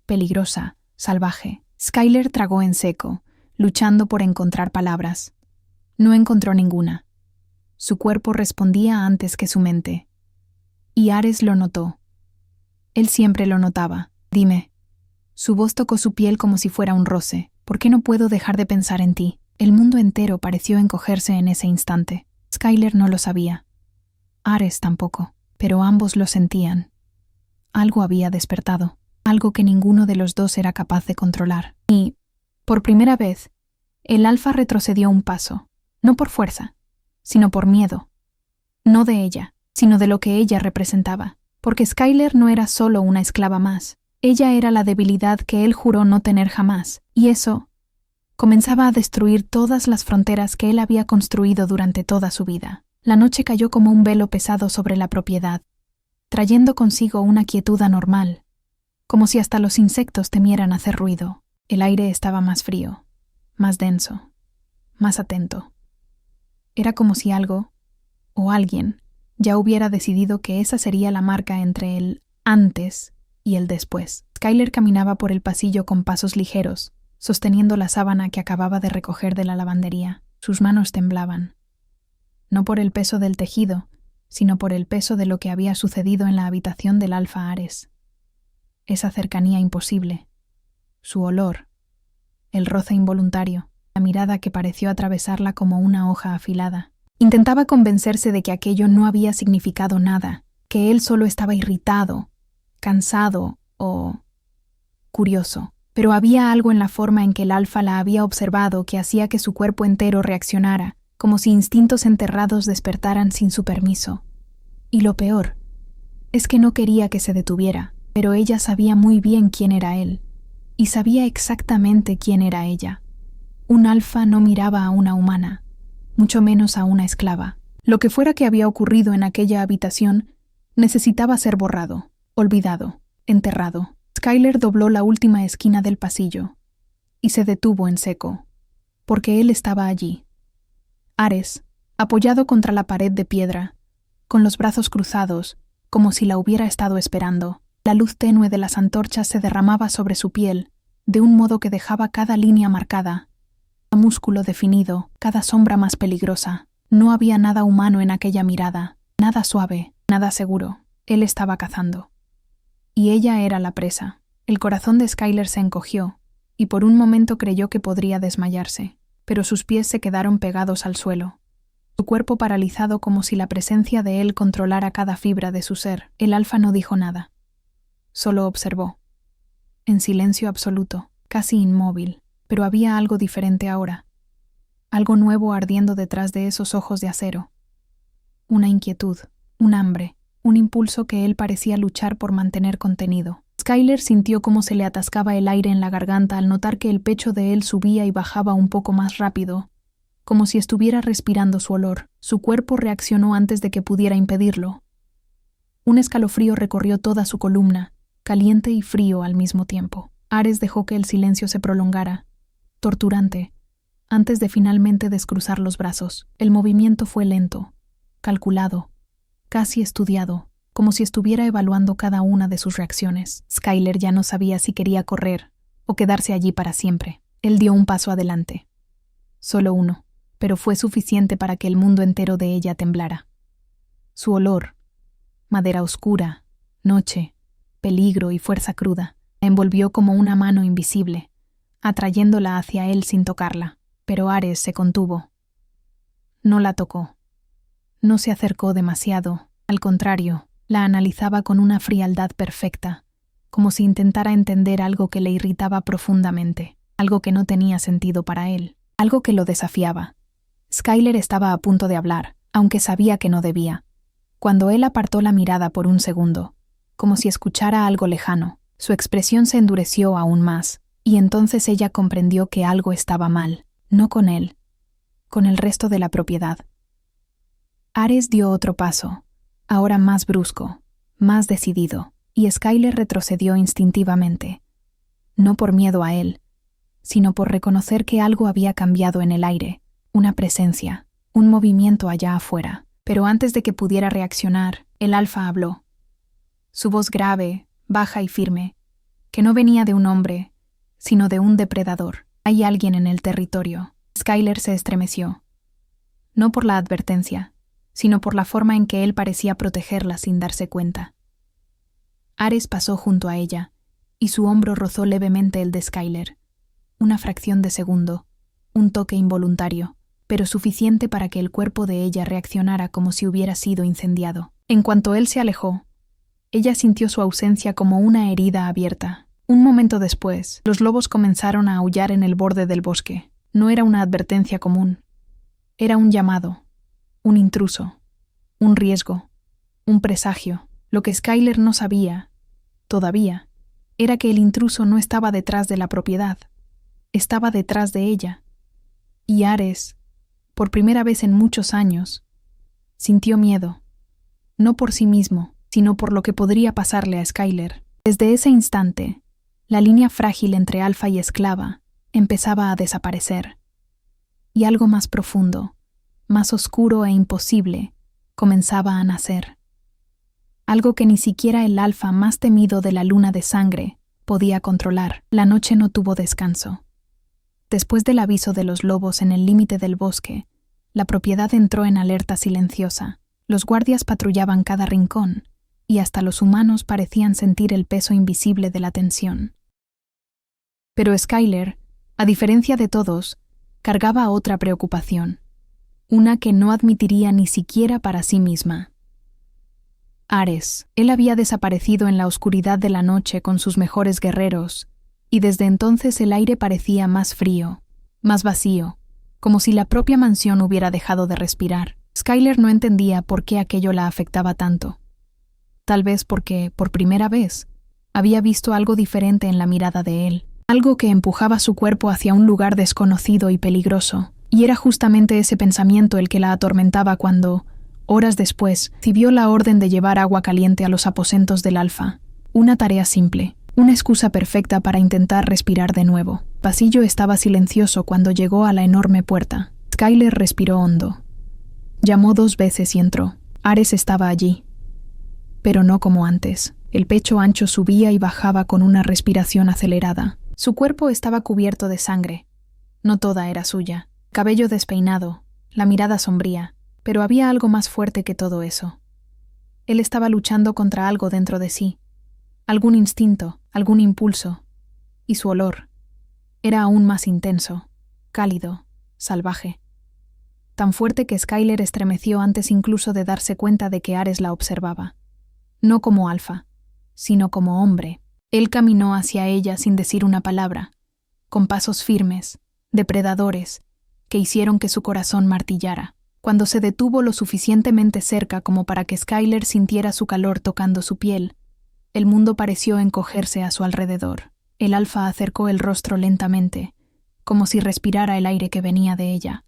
peligrosa, salvaje. Skylar tragó en seco, luchando por encontrar palabras. No encontró ninguna. Su cuerpo respondía antes que su mente. Y Ares lo notó. Él siempre lo notaba. «Dime». Su voz tocó su piel como si fuera un roce. «¿Por qué no puedo dejar de pensar en ti?» El mundo entero pareció encogerse en ese instante. Skylar no lo sabía. Ares tampoco, pero ambos lo sentían. Algo había despertado, algo que ninguno de los dos era capaz de controlar. Y, por primera vez, el alfa retrocedió un paso, no por fuerza, sino por miedo. No de ella, sino de lo que ella representaba, porque Skylar no era solo una esclava más. Ella era la debilidad que él juró no tener jamás, y eso comenzaba a destruir todas las fronteras que él había construido durante toda su vida. La noche cayó como un velo pesado sobre la propiedad, trayendo consigo una quietud anormal, como si hasta los insectos temieran hacer ruido. El aire estaba más frío, más denso, más atento. Era como si algo, o alguien, ya hubiera decidido que esa sería la marca entre el antes y el después. Skylar caminaba por el pasillo con pasos ligeros, sosteniendo la sábana que acababa de recoger de la lavandería. Sus manos temblaban. No por el peso del tejido, sino por el peso de lo que había sucedido en la habitación del Alfa Ares. Esa cercanía imposible, su olor, el roce involuntario, la mirada que pareció atravesarla como una hoja afilada. Intentaba convencerse de que aquello no había significado nada, que él solo estaba irritado, cansado o curioso. Pero había algo en la forma en que el alfa la había observado que hacía que su cuerpo entero reaccionara, como si instintos enterrados despertaran sin su permiso. Y lo peor es que no quería que se detuviera, pero ella sabía muy bien quién era él, y sabía exactamente quién era ella. Un alfa no miraba a una humana, mucho menos a una esclava. Lo que fuera que había ocurrido en aquella habitación necesitaba ser borrado, olvidado, enterrado. Skylar dobló la última esquina del pasillo y se detuvo en seco, porque él estaba allí. Ares, apoyado contra la pared de piedra, con los brazos cruzados, como si la hubiera estado esperando. La luz tenue de las antorchas se derramaba sobre su piel, de un modo que dejaba cada línea marcada, cada músculo definido, cada sombra más peligrosa. No había nada humano en aquella mirada, nada suave, nada seguro. Él estaba cazando. Y ella era la presa. El corazón de Skylar se encogió, y por un momento creyó que podría desmayarse, pero sus pies se quedaron pegados al suelo, su cuerpo paralizado como si la presencia de él controlara cada fibra de su ser. El alfa no dijo nada. Solo observó, en silencio absoluto, casi inmóvil, pero había algo diferente ahora, algo nuevo ardiendo detrás de esos ojos de acero. Una inquietud, un hambre, un impulso que él parecía luchar por mantener contenido. Skyler sintió cómo se le atascaba el aire en la garganta al notar que el pecho de él subía y bajaba un poco más rápido, como si estuviera respirando su olor. Su cuerpo reaccionó antes de que pudiera impedirlo. Un escalofrío recorrió toda su columna, caliente y frío al mismo tiempo. Ares dejó que el silencio se prolongara, torturante, antes de finalmente descruzar los brazos. El movimiento fue lento, calculado, casi estudiado, como si estuviera evaluando cada una de sus reacciones. Skyler ya no sabía si quería correr o quedarse allí para siempre. Él dio un paso adelante. Solo uno, pero fue suficiente para que el mundo entero de ella temblara. Su olor, madera oscura, noche, peligro y fuerza cruda, la envolvió como una mano invisible, atrayéndola hacia él sin tocarla. Pero Ares se contuvo. No la tocó. No se acercó demasiado, al contrario, la analizaba con una frialdad perfecta, como si intentara entender algo que le irritaba profundamente, algo que no tenía sentido para él, algo que lo desafiaba. Skyler estaba a punto de hablar, aunque sabía que no debía. Cuando él apartó la mirada por un segundo, como si escuchara algo lejano, su expresión se endureció aún más, y entonces ella comprendió que algo estaba mal, no con él, con el resto de la propiedad. Ares dio otro paso, ahora más brusco, más decidido, y Skyler retrocedió instintivamente, no por miedo a él, sino por reconocer que algo había cambiado en el aire, una presencia, un movimiento allá afuera. Pero antes de que pudiera reaccionar, el alfa habló. Su voz grave, baja y firme, que no venía de un hombre, sino de un depredador. Hay alguien en el territorio. Skyler se estremeció. No por la advertencia, sino por la forma en que él parecía protegerla sin darse cuenta. Ares pasó junto a ella, y su hombro rozó levemente el de Skyler. Una fracción de segundo, un toque involuntario, pero suficiente para que el cuerpo de ella reaccionara como si hubiera sido incendiado. En cuanto él se alejó, ella sintió su ausencia como una herida abierta. Un momento después, los lobos comenzaron a aullar en el borde del bosque. No era una advertencia común. Era un llamado, un intruso, un riesgo, un presagio. Lo que Skyler no sabía, todavía, era que el intruso no estaba detrás de la propiedad. Estaba detrás de ella. Y Ares, por primera vez en muchos años, sintió miedo, no por sí mismo, sino por lo que podría pasarle a Skyler. Desde ese instante, la línea frágil entre alfa y esclava empezaba a desaparecer, y algo más profundo, más oscuro e imposible, comenzaba a nacer. Algo que ni siquiera el alfa más temido de la luna de sangre podía controlar. La noche no tuvo descanso. Después del aviso de los lobos en el límite del bosque, la propiedad entró en alerta silenciosa. Los guardias patrullaban cada rincón, y hasta los humanos parecían sentir el peso invisible de la tensión. Pero Skyler, a diferencia de todos, cargaba otra preocupación, una que no admitiría ni siquiera para sí misma. Ares, él había desaparecido en la oscuridad de la noche con sus mejores guerreros, y desde entonces el aire parecía más frío, más vacío, como si la propia mansión hubiera dejado de respirar. Skyler no entendía por qué aquello la afectaba tanto. Tal vez porque, por primera vez, había visto algo diferente en la mirada de él, algo que empujaba su cuerpo hacia un lugar desconocido y peligroso, y era justamente ese pensamiento el que la atormentaba cuando, horas después, recibió la orden de llevar agua caliente a los aposentos del alfa. Una tarea simple. Una excusa perfecta para intentar respirar de nuevo. El pasillo estaba silencioso cuando llegó a la enorme puerta. Skyler respiró hondo. Llamó 2 veces y entró. Ares estaba allí. Pero no como antes. El pecho ancho subía y bajaba con una respiración acelerada. Su cuerpo estaba cubierto de sangre. No toda era suya. Cabello despeinado, la mirada sombría. Pero había algo más fuerte que todo eso. Él estaba luchando contra algo dentro de sí. Algún instinto, algún impulso, y su olor era aún más intenso, cálido, salvaje. Tan fuerte que Skyler estremeció antes incluso de darse cuenta de que Ares la observaba. No como alfa, sino como hombre. Él caminó hacia ella sin decir una palabra, con pasos firmes, depredadores, que hicieron que su corazón martillara. Cuando se detuvo lo suficientemente cerca como para que Skyler sintiera su calor tocando su piel, el mundo pareció encogerse a su alrededor. El alfa acercó el rostro lentamente, como si respirara el aire que venía de ella.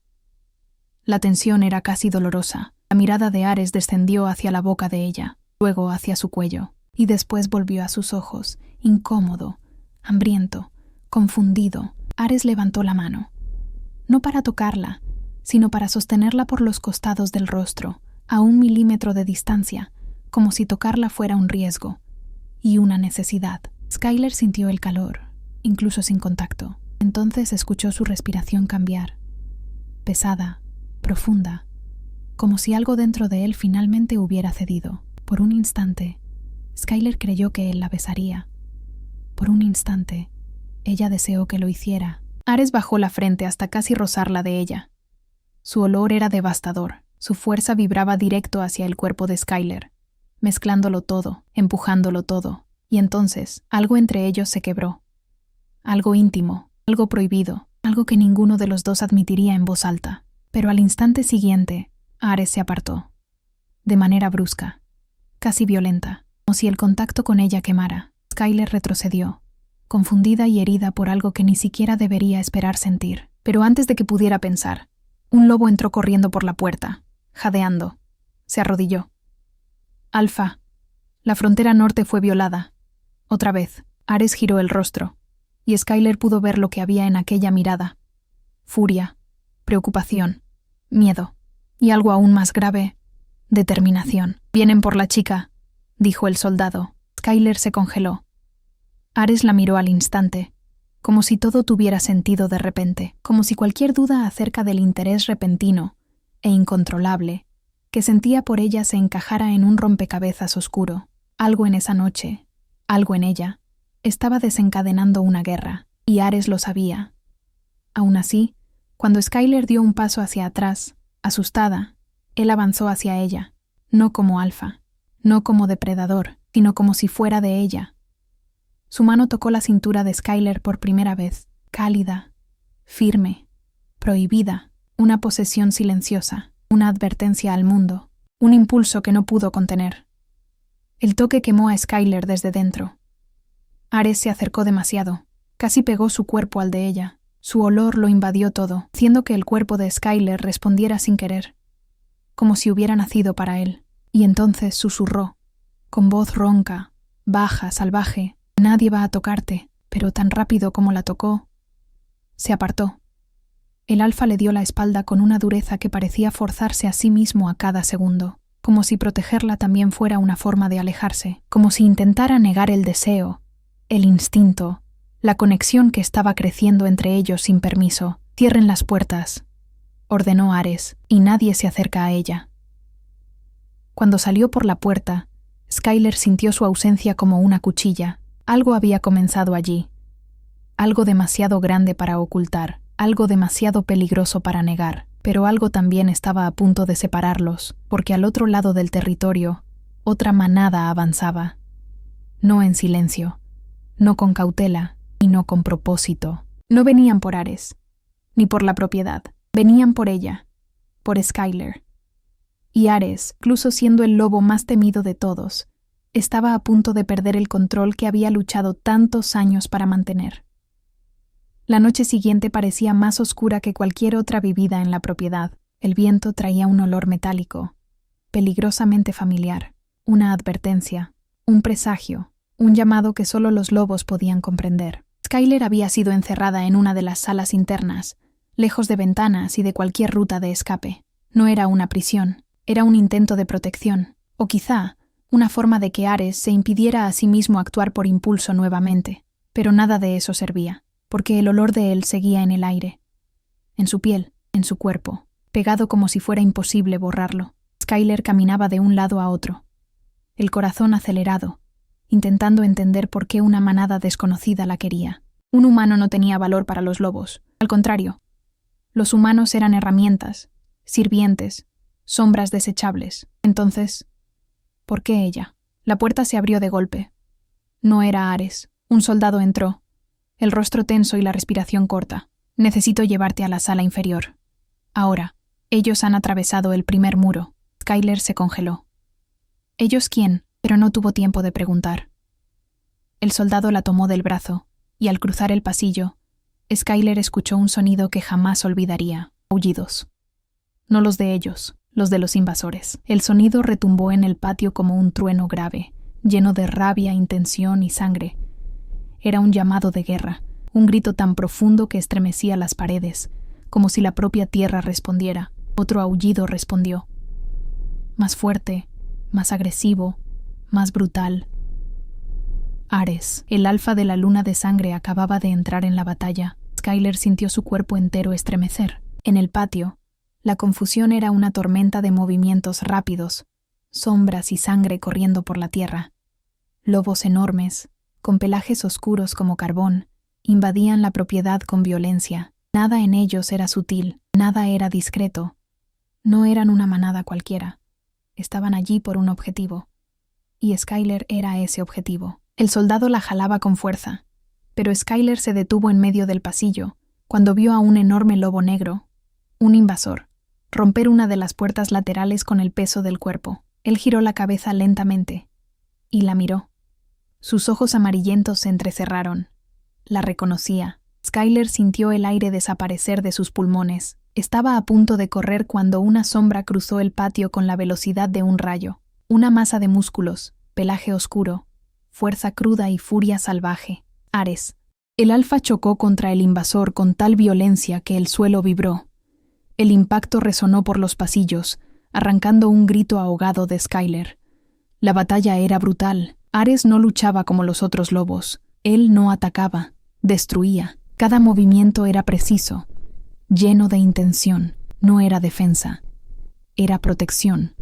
La tensión era casi dolorosa. La mirada de Ares descendió hacia la boca de ella, luego hacia su cuello, y después volvió a sus ojos, incómodo, hambriento, confundido. Ares levantó la mano, no para tocarla, sino para sostenerla por los costados del rostro, a 1 milímetro de distancia, como si tocarla fuera un riesgo y una necesidad. Skyler sintió el calor, incluso sin contacto. Entonces escuchó su respiración cambiar, pesada, profunda, como si algo dentro de él finalmente hubiera cedido. Por un instante, Skyler creyó que él la besaría. Por un instante, ella deseó que lo hiciera. Ares bajó la frente hasta casi rozarla de ella. Su olor era devastador. Su fuerza vibraba directo hacia el cuerpo de Skyler, mezclándolo todo, empujándolo todo. Y entonces, algo entre ellos se quebró. Algo íntimo, algo prohibido, algo que ninguno de los dos admitiría en voz alta. Pero al instante siguiente, Ares se apartó. De manera brusca, casi violenta, como si el contacto con ella quemara. Skyler retrocedió, confundida y herida por algo que ni siquiera debería esperar sentir. Pero antes de que pudiera pensar, un lobo entró corriendo por la puerta, jadeando. Se arrodilló. Alfa. La frontera norte fue violada. Otra vez, Ares giró el rostro, y Skyler pudo ver lo que había en aquella mirada. Furia, preocupación, miedo, y algo aún más grave, determinación. «Vienen por la chica», dijo el soldado. Skyler se congeló. Ares la miró al instante, como si todo tuviera sentido de repente, como si cualquier duda acerca del interés repentino e incontrolable que sentía por ella se encajara en un rompecabezas oscuro. Algo en esa noche, algo en ella, estaba desencadenando una guerra, y Ares lo sabía. Aún así, cuando Skyler dio un paso hacia atrás, asustada, él avanzó hacia ella, no como alfa, no como depredador, sino como si fuera de ella. Su mano tocó la cintura de Skyler por primera vez, cálida, firme, prohibida, una posesión silenciosa, una advertencia al mundo, un impulso que no pudo contener. El toque quemó a Skyler desde dentro. Ares se acercó demasiado, casi pegó su cuerpo al de ella. Su olor lo invadió todo, haciendo que el cuerpo de Skyler respondiera sin querer, como si hubiera nacido para él. Y entonces susurró, con voz ronca, baja, salvaje: «Nadie va a tocarte», pero tan rápido como la tocó, se apartó. El alfa le dio la espalda con una dureza que parecía forzarse a sí mismo a cada segundo, como si protegerla también fuera una forma de alejarse, como si intentara negar el deseo, el instinto, la conexión que estaba creciendo entre ellos sin permiso. «Cierren las puertas», ordenó Ares, y nadie se acerca a ella. Cuando salió por la puerta, Skyler sintió su ausencia como una cuchilla. Algo había comenzado allí. Algo demasiado grande para ocultar, algo demasiado peligroso para negar, pero algo también estaba a punto de separarlos, porque al otro lado del territorio, otra manada avanzaba. No en silencio, no con cautela, y no con propósito. No venían por Ares, ni por la propiedad, venían por ella, por Skyler. Y Ares, incluso siendo el lobo más temido de todos, estaba a punto de perder el control que había luchado tantos años para mantener. La noche siguiente parecía más oscura que cualquier otra vivida en la propiedad. El viento traía un olor metálico, peligrosamente familiar, una advertencia, un presagio, un llamado que solo los lobos podían comprender. Skyler había sido encerrada en una de las salas internas, lejos de ventanas y de cualquier ruta de escape. No era una prisión, era un intento de protección, o quizá una forma de que Ares se impidiera a sí mismo actuar por impulso nuevamente. Pero nada de eso servía, porque el olor de él seguía en el aire, en su piel, en su cuerpo, pegado como si fuera imposible borrarlo. Skyler caminaba de un lado a otro, el corazón acelerado, intentando entender por qué una manada desconocida la quería. Un humano no tenía valor para los lobos. Al contrario, los humanos eran herramientas, sirvientes, sombras desechables. Entonces, ¿por qué ella? La puerta se abrió de golpe. No era Ares. Un soldado entró, el rostro tenso y la respiración corta. «Necesito llevarte a la sala inferior. Ahora», Ellos han atravesado el primer muro. Skyler se congeló. ¿Ellos quién? Pero no tuvo tiempo de preguntar. El soldado la tomó del brazo, y al cruzar el pasillo, Skyler escuchó un sonido que jamás olvidaría: aullidos. No los de ellos, los de los invasores. El sonido retumbó en el patio como un trueno grave, lleno de rabia, intención y sangre. Era un llamado de guerra, un grito tan profundo que estremecía las paredes, como si la propia tierra respondiera. Otro aullido respondió. Más fuerte, más agresivo, más brutal. Ares, el alfa de la luna de sangre, acababa de entrar en la batalla. Skyler sintió su cuerpo entero estremecer. En el patio, la confusión era una tormenta de movimientos rápidos, sombras y sangre corriendo por la tierra. Lobos enormes, con pelajes oscuros como carbón, invadían la propiedad con violencia. Nada en ellos era sutil, nada era discreto. No eran una manada cualquiera. Estaban allí por un objetivo. Y Skyler era ese objetivo. El soldado la jalaba con fuerza, pero Skyler se detuvo en medio del pasillo cuando vio a un enorme lobo negro, un invasor, romper una de las puertas laterales con el peso del cuerpo. Él giró la cabeza lentamente y la miró. Sus ojos amarillentos se entrecerraron. La reconocía. Skyler sintió el aire desaparecer de sus pulmones. Estaba a punto de correr cuando una sombra cruzó el patio con la velocidad de un rayo. Una masa de músculos, pelaje oscuro, fuerza cruda y furia salvaje. Ares. El alfa chocó contra el invasor con tal violencia que el suelo vibró. El impacto resonó por los pasillos, arrancando un grito ahogado de Skyler. La batalla era brutal. Ares no luchaba como los otros lobos. Él no atacaba, destruía. Cada movimiento era preciso, lleno de intención. No era defensa, era protección.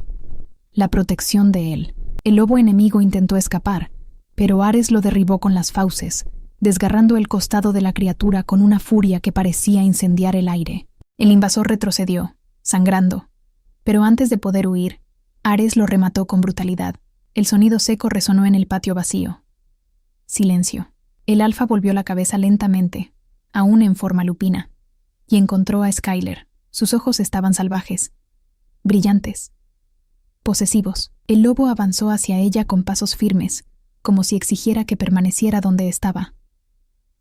La protección de él. El lobo enemigo intentó escapar, pero Ares lo derribó con las fauces, desgarrando el costado de la criatura con una furia que parecía incendiar el aire. El invasor retrocedió, sangrando, pero antes de poder huir, Ares lo remató con brutalidad. El sonido seco resonó en el patio vacío. Silencio. El alfa volvió la cabeza lentamente, aún en forma lupina, y encontró a Skyler. Sus ojos estaban salvajes, brillantes, posesivos. El lobo avanzó hacia ella con pasos firmes, como si exigiera que permaneciera donde estaba.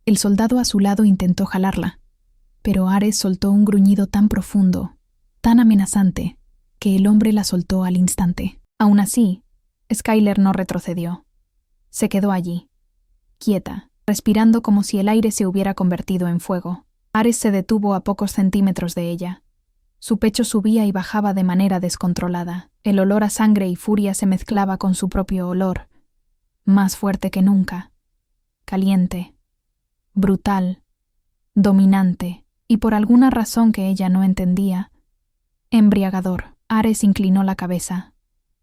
El soldado a su lado intentó jalarla, pero Ares soltó un gruñido tan profundo, tan amenazante, que el hombre la soltó al instante. Aún así, Skyler no retrocedió. Se quedó allí, quieta, respirando como si el aire se hubiera convertido en fuego. Ares se detuvo a pocos centímetros de ella. Su pecho subía y bajaba de manera descontrolada. El olor a sangre y furia se mezclaba con su propio olor, más fuerte que nunca, caliente, brutal, dominante, y por alguna razón que ella no entendía, embriagador. Ares inclinó la cabeza,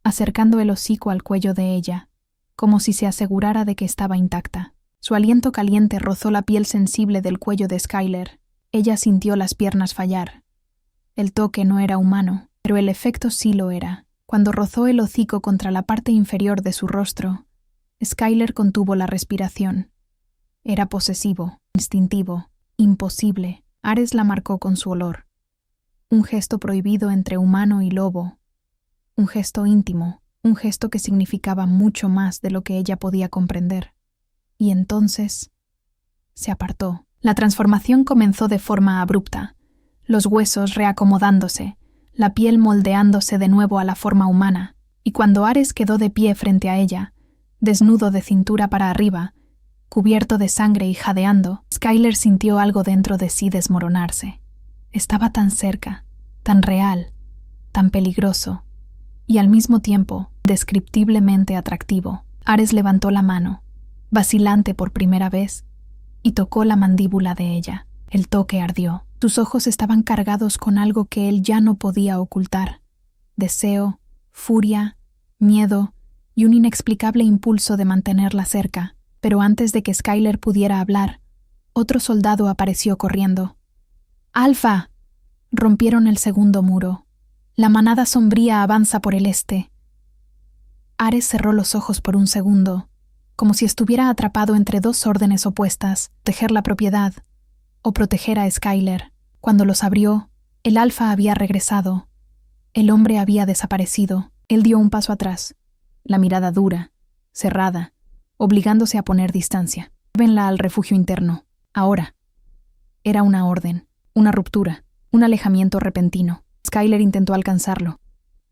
acercando el hocico al cuello de ella, como si se asegurara de que estaba intacta. Su aliento caliente rozó la piel sensible del cuello de Skyler. Ella sintió las piernas fallar. El toque no era humano, pero el efecto sí lo era. Cuando rozó el hocico contra la parte inferior de su rostro, Skyler contuvo la respiración. Era posesivo, instintivo, imposible. Ares la marcó con su olor. Un gesto prohibido entre humano y lobo. Un gesto íntimo, un gesto que significaba mucho más de lo que ella podía comprender. Y entonces se apartó. La transformación comenzó de forma abrupta, los huesos reacomodándose, la piel moldeándose de nuevo a la forma humana, y cuando Ares quedó de pie frente a ella, desnudo de cintura para arriba, cubierto de sangre y jadeando, Skyler sintió algo dentro de sí desmoronarse. Estaba tan cerca, tan real, tan peligroso, y al mismo tiempo descriptiblemente atractivo. Ares levantó la mano, vacilante por primera vez, y tocó la mandíbula de ella. El toque ardió. Sus ojos estaban cargados con algo que él ya no podía ocultar. Deseo, furia, miedo y un inexplicable impulso de mantenerla cerca. Pero antes de que Skyler pudiera hablar, otro soldado apareció corriendo. ¡Alfa! Rompieron el segundo muro. La manada sombría avanza por el este. Ares cerró los ojos por un segundo, como si estuviera atrapado entre dos órdenes opuestas: proteger la propiedad o proteger a Skyler. Cuando los abrió, El alfa había regresado. El hombre había desaparecido. Él dio un paso atrás, la mirada dura, cerrada, obligándose a poner distancia. Llévenla al refugio interno, ahora. Era una orden, una ruptura, un alejamiento repentino. Skyler intentó alcanzarlo,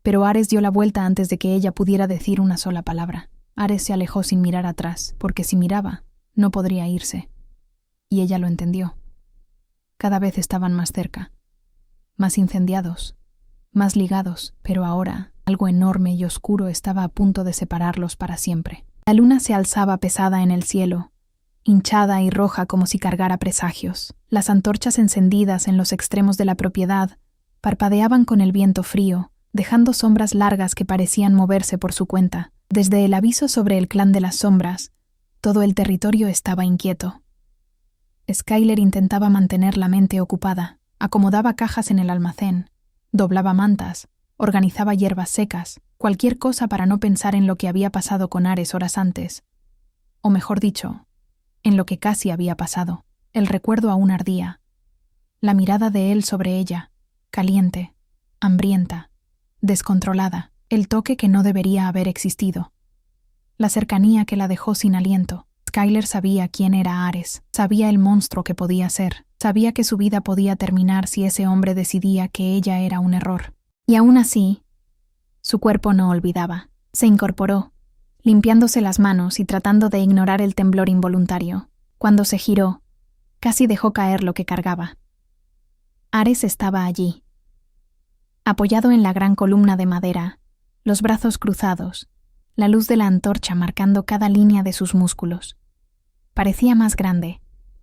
pero Ares dio la vuelta antes de que ella pudiera decir una sola palabra. Ares se alejó sin mirar atrás, porque si miraba, no podría irse. Y ella lo entendió. Cada vez estaban más cerca, más incendiados, más ligados, pero ahora algo enorme y oscuro estaba a punto de separarlos para siempre. La luna se alzaba pesada en el cielo, hinchada y roja como si cargara presagios. Las antorchas encendidas en los extremos de la propiedad parpadeaban con el viento frío, dejando sombras largas que parecían moverse por su cuenta. Desde el aviso sobre el clan de las sombras, todo el territorio estaba inquieto. Skyler intentaba mantener la mente ocupada, acomodaba cajas en el almacén, doblaba mantas, organizaba hierbas secas, cualquier cosa para no pensar en lo que había pasado con Ares horas antes. O mejor dicho, en lo que casi había pasado. El recuerdo aún ardía. La mirada de él sobre ella, caliente, hambrienta, descontrolada, el toque que no debería haber existido. La cercanía que la dejó sin aliento. Skyler sabía quién era Ares, sabía el monstruo que podía ser, sabía que su vida podía terminar si ese hombre decidía que ella era un error. Y aún así, su cuerpo no olvidaba. Se incorporó, limpiándose las manos y tratando de ignorar el temblor involuntario. Cuando se giró, casi dejó caer lo que cargaba. Ares estaba allí, apoyado en la gran columna de madera, los brazos cruzados, la luz de la antorcha marcando cada línea de sus músculos. Parecía más grande,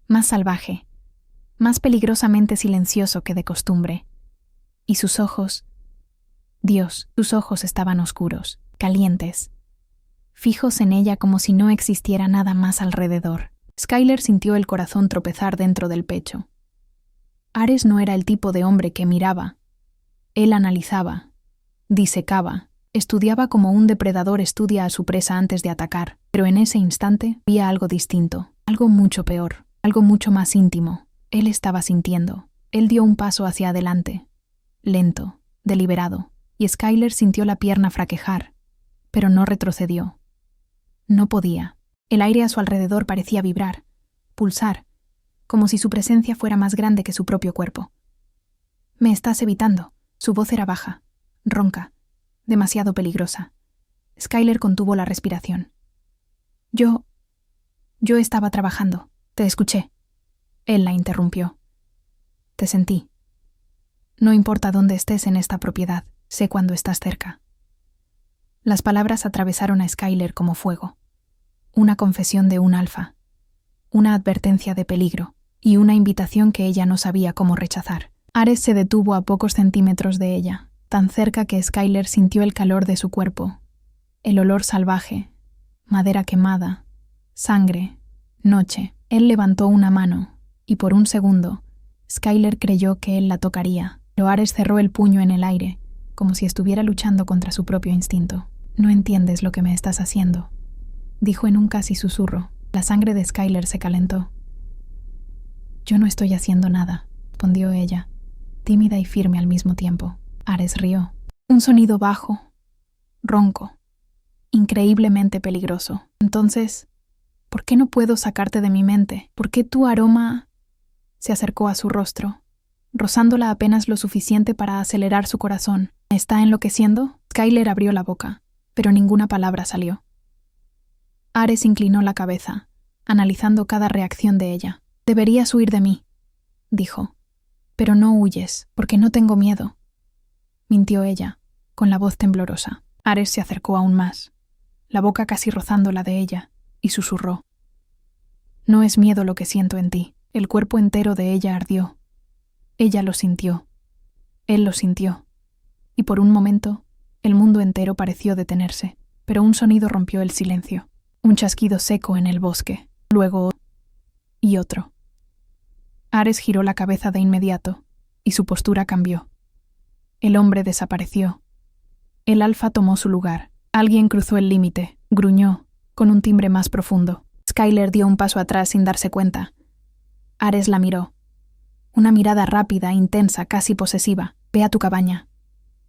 más salvaje, más peligrosamente silencioso que de costumbre. Y sus ojos, Dios, sus ojos estaban oscuros, calientes, fijos en ella como si no existiera nada más alrededor. Skyler sintió el corazón tropezar dentro del pecho. Ares no era el tipo de hombre que miraba. Él analizaba, disecaba, estudiaba como un depredador estudia a su presa antes de atacar, pero en ese instante había algo distinto, algo mucho peor, algo mucho más íntimo. Él estaba sintiendo. Él dio un paso hacia adelante, lento, deliberado, y Skyler sintió la pierna fraquejar, pero no retrocedió. No podía. El aire a su alrededor parecía vibrar, pulsar, como si su presencia fuera más grande que su propio cuerpo. «Me estás evitando». Su voz era baja, ronca, demasiado peligrosa. Skyler contuvo la respiración. Yo estaba trabajando. Te escuché. Él la interrumpió. Te sentí. No importa dónde estés en esta propiedad, sé cuando estás cerca. Las palabras atravesaron a Skyler como fuego. Una confesión de un alfa, una advertencia de peligro y una invitación que ella no sabía cómo rechazar. Ares se detuvo a pocos centímetros de ella, tan cerca que Skyler sintió el calor de su cuerpo, el olor salvaje, madera quemada, sangre, noche. Él levantó una mano, y por un segundo, Skyler creyó que él la tocaría, pero Ares cerró el puño en el aire, como si estuviera luchando contra su propio instinto. «No entiendes lo que me estás haciendo», dijo en un casi susurro. La sangre de Skyler se calentó. «Yo no estoy haciendo nada», respondió ella, tímida y firme al mismo tiempo. Ares rió. Un sonido bajo, ronco, increíblemente peligroso. «Entonces, ¿por qué no puedo sacarte de mi mente? ¿Por qué tu aroma...?» Se acercó a su rostro, rozándola apenas lo suficiente para acelerar su corazón. ¿Me está enloqueciendo? Skyler abrió la boca, pero ninguna palabra salió. Ares inclinó la cabeza, analizando cada reacción de ella. «Deberías huir de mí», dijo. «Pero no huyes, porque no tengo miedo», mintió ella, con la voz temblorosa. Ares se acercó aún más, la boca casi rozando la de ella, y susurró. «No es miedo lo que siento en ti». El cuerpo entero de ella ardió. Ella lo sintió. Él lo sintió. Y por un momento, el mundo entero pareció detenerse, pero un sonido rompió el silencio. Un chasquido seco en el bosque, luego y otro. Ares giró la cabeza de inmediato, y su postura cambió. El hombre desapareció. El alfa tomó su lugar. Alguien cruzó el límite, gruñó, con un timbre más profundo. Skyler dio un paso atrás sin darse cuenta. Ares la miró. Una mirada rápida, intensa, casi posesiva. «Ve a tu cabaña.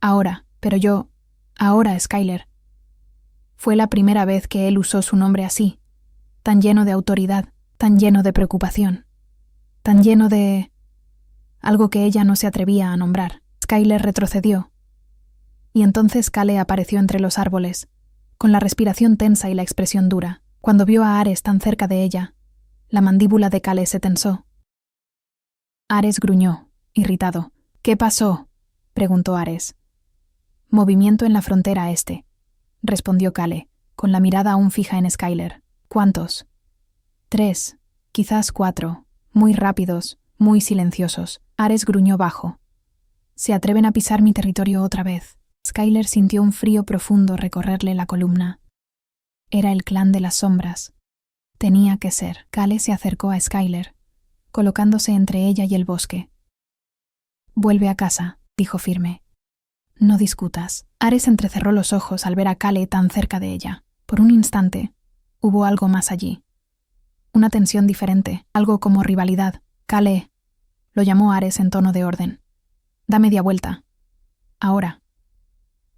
Ahora, pero yo... Ahora, Skyler». Fue la primera vez que él usó su nombre así, tan lleno de autoridad, tan lleno de preocupación, tan lleno de... algo que ella no se atrevía a nombrar. Skyler retrocedió. Y entonces Cale apareció entre los árboles, con la respiración tensa y la expresión dura. Cuando vio a Ares tan cerca de ella, la mandíbula de Cale se tensó. Ares gruñó, irritado. «¿Qué pasó?», preguntó Ares. «Movimiento en la frontera este», respondió Cale, con la mirada aún fija en Skyler. «¿Cuántos?». «3, quizás 4, muy rápidos, muy silenciosos». Ares gruñó bajo. «Se atreven a pisar mi territorio otra vez». Skyler sintió un frío profundo recorrerle la columna. Era el clan de las sombras. Tenía que ser. Cale se acercó a Skyler, colocándose entre ella y el bosque. «Vuelve a casa», dijo firme. «No discutas». Ares entrecerró los ojos al ver a Cale tan cerca de ella. Por un instante, hubo algo más allí. Una tensión diferente, algo como rivalidad. «Cale», lo llamó Ares en tono de orden. «Da media vuelta. Ahora».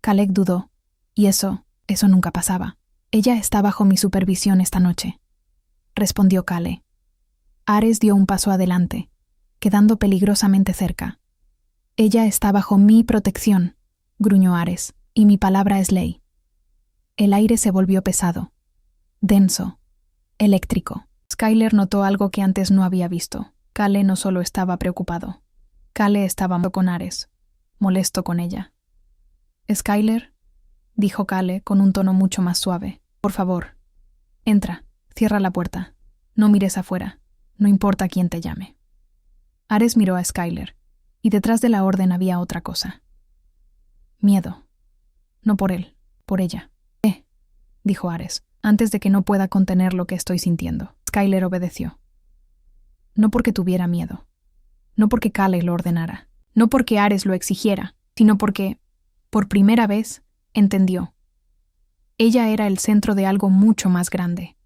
Caleb dudó. «Y eso nunca pasaba». «Ella está bajo mi supervisión esta noche», respondió Cale. Ares dio un paso adelante, quedando peligrosamente cerca. «Ella está bajo mi protección», gruñó Ares, «y mi palabra es ley». El aire se volvió pesado, denso, eléctrico. Skyler notó algo que antes no había visto. Cale no solo estaba preocupado. Cale estaba con Ares, molesto con ella. «Skyler», dijo Cale con un tono mucho más suave, «por favor, entra, cierra la puerta. No mires afuera, no importa quién te llame». Ares miró a Skyler, y detrás de la orden había otra cosa. Miedo. No por él, por ella. Dijo Ares, antes de que no pueda contener lo que estoy sintiendo. Skyler obedeció. No porque tuviera miedo. No porque Cale lo ordenara. No porque Ares lo exigiera, sino porque, por primera vez, entendió. Ella era el centro de algo mucho más grande.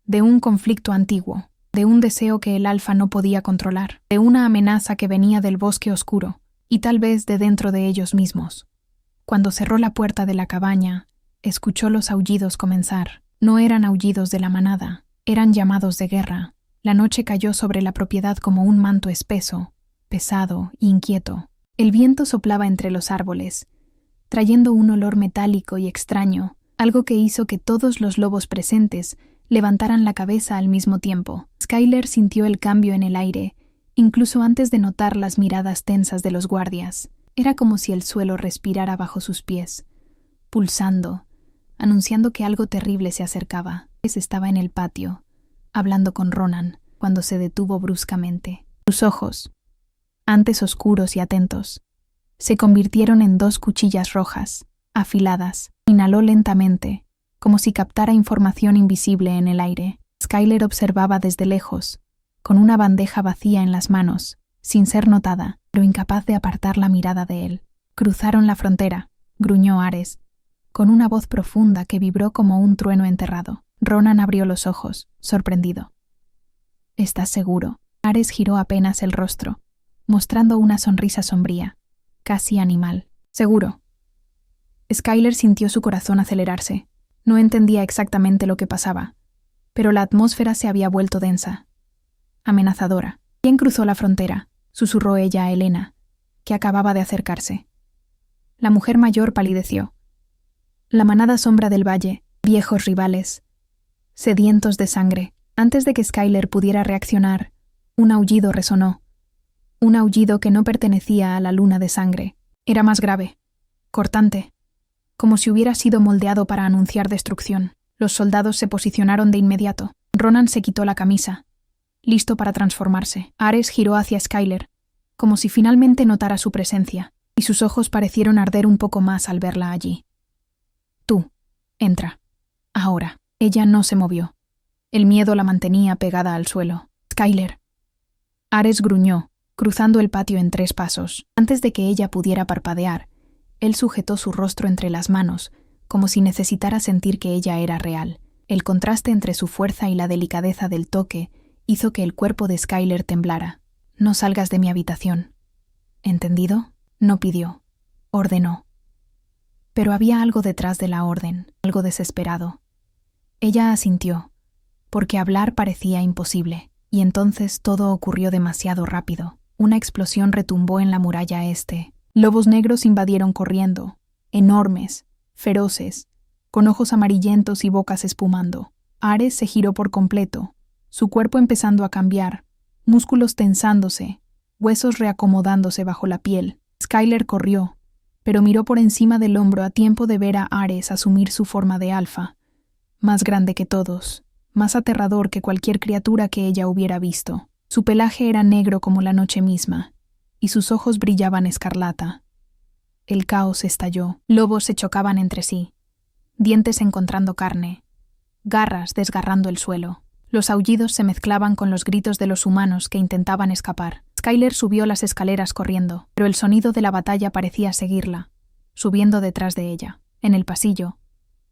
De un conflicto antiguo, de un deseo que el alfa no podía controlar, de una amenaza que venía del bosque oscuro, y tal vez de dentro de ellos mismos. Cuando cerró la puerta de la cabaña, escuchó los aullidos comenzar. No eran aullidos de la manada, eran llamados de guerra. La noche cayó sobre la propiedad como un manto espeso, pesado, inquieto. El viento soplaba entre los árboles, trayendo un olor metálico y extraño, algo que hizo que todos los lobos presentes levantaran la cabeza al mismo tiempo. Skyler sintió el cambio en el aire, incluso antes de notar las miradas tensas de los guardias. Era como si el suelo respirara bajo sus pies, pulsando, anunciando que algo terrible se acercaba. Estaba en el patio, hablando con Ronan, cuando se detuvo bruscamente. Sus ojos, antes oscuros y atentos, se convirtieron en 2 cuchillas rojas, afiladas. Inhaló lentamente, como si captara información invisible en el aire. Skyler observaba desde lejos, con una bandeja vacía en las manos, sin ser notada, pero incapaz de apartar la mirada de él. «Cruzaron la frontera», gruñó Ares, con una voz profunda que vibró como un trueno enterrado. Ronan abrió los ojos, sorprendido. «¿Estás seguro?». Ares giró apenas el rostro, mostrando una sonrisa sombría, casi animal. «Seguro». Skyler sintió su corazón acelerarse. No entendía exactamente lo que pasaba, pero la atmósfera se había vuelto densa, amenazadora. «¿Quién cruzó la frontera?», susurró ella a Helena, que acababa de acercarse. La mujer mayor palideció. «La manada sombra del valle, viejos rivales, sedientos de sangre». Antes de que Skyler pudiera reaccionar, un aullido resonó. Un aullido que no pertenecía a la luna de sangre. Era más grave, cortante, como si hubiera sido moldeado para anunciar destrucción. Los soldados se posicionaron de inmediato. Ronan se quitó la camisa, listo para transformarse. Ares giró hacia Skyler, como si finalmente notara su presencia, y sus ojos parecieron arder un poco más al verla allí. «Tú, entra. Ahora». Ella no se movió. El miedo la mantenía pegada al suelo. «Skyler». Ares gruñó, cruzando el patio en 3 pasos. Antes de que ella pudiera parpadear, él sujetó su rostro entre las manos, como si necesitara sentir que ella era real. El contraste entre su fuerza y la delicadeza del toque hizo que el cuerpo de Skyler temblara. No salgas de mi habitación. ¿Entendido? No pidió. Ordenó. Pero había algo detrás de la orden, algo desesperado. Ella asintió, porque hablar parecía imposible, y entonces todo ocurrió demasiado rápido. Una explosión retumbó en la muralla este. Lobos negros invadieron corriendo, enormes, feroces, con ojos amarillentos y bocas espumando. Ares se giró por completo, su cuerpo empezando a cambiar, músculos tensándose, huesos reacomodándose bajo la piel. Skyler corrió, pero miró por encima del hombro a tiempo de ver a Ares asumir su forma de alfa, más grande que todos, más aterrador que cualquier criatura que ella hubiera visto. Su pelaje era negro como la noche misma, y sus ojos brillaban escarlata. El caos estalló. Lobos se chocaban entre sí, dientes encontrando carne, garras desgarrando el suelo. Los aullidos se mezclaban con los gritos de los humanos que intentaban escapar. Skyler subió las escaleras corriendo, pero el sonido de la batalla parecía seguirla, subiendo detrás de ella. En el pasillo,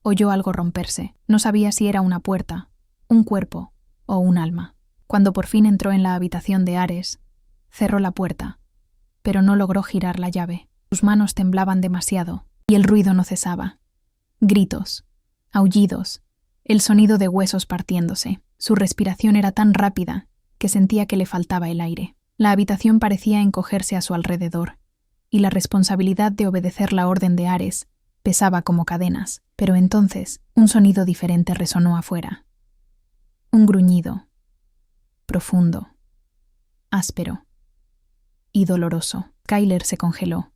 oyó algo romperse. No sabía si era una puerta, un cuerpo o un alma. Cuando por fin entró en la habitación de Ares, cerró la puerta, pero no logró girar la llave. Sus manos temblaban demasiado, y el ruido no cesaba. Gritos, aullidos, el sonido de huesos partiéndose. Su respiración era tan rápida que sentía que le faltaba el aire. La habitación parecía encogerse a su alrededor, y la responsabilidad de obedecer la orden de Ares pesaba como cadenas. Pero entonces un sonido diferente resonó afuera. Un gruñido, profundo, áspero y doloroso. Skyler se congeló.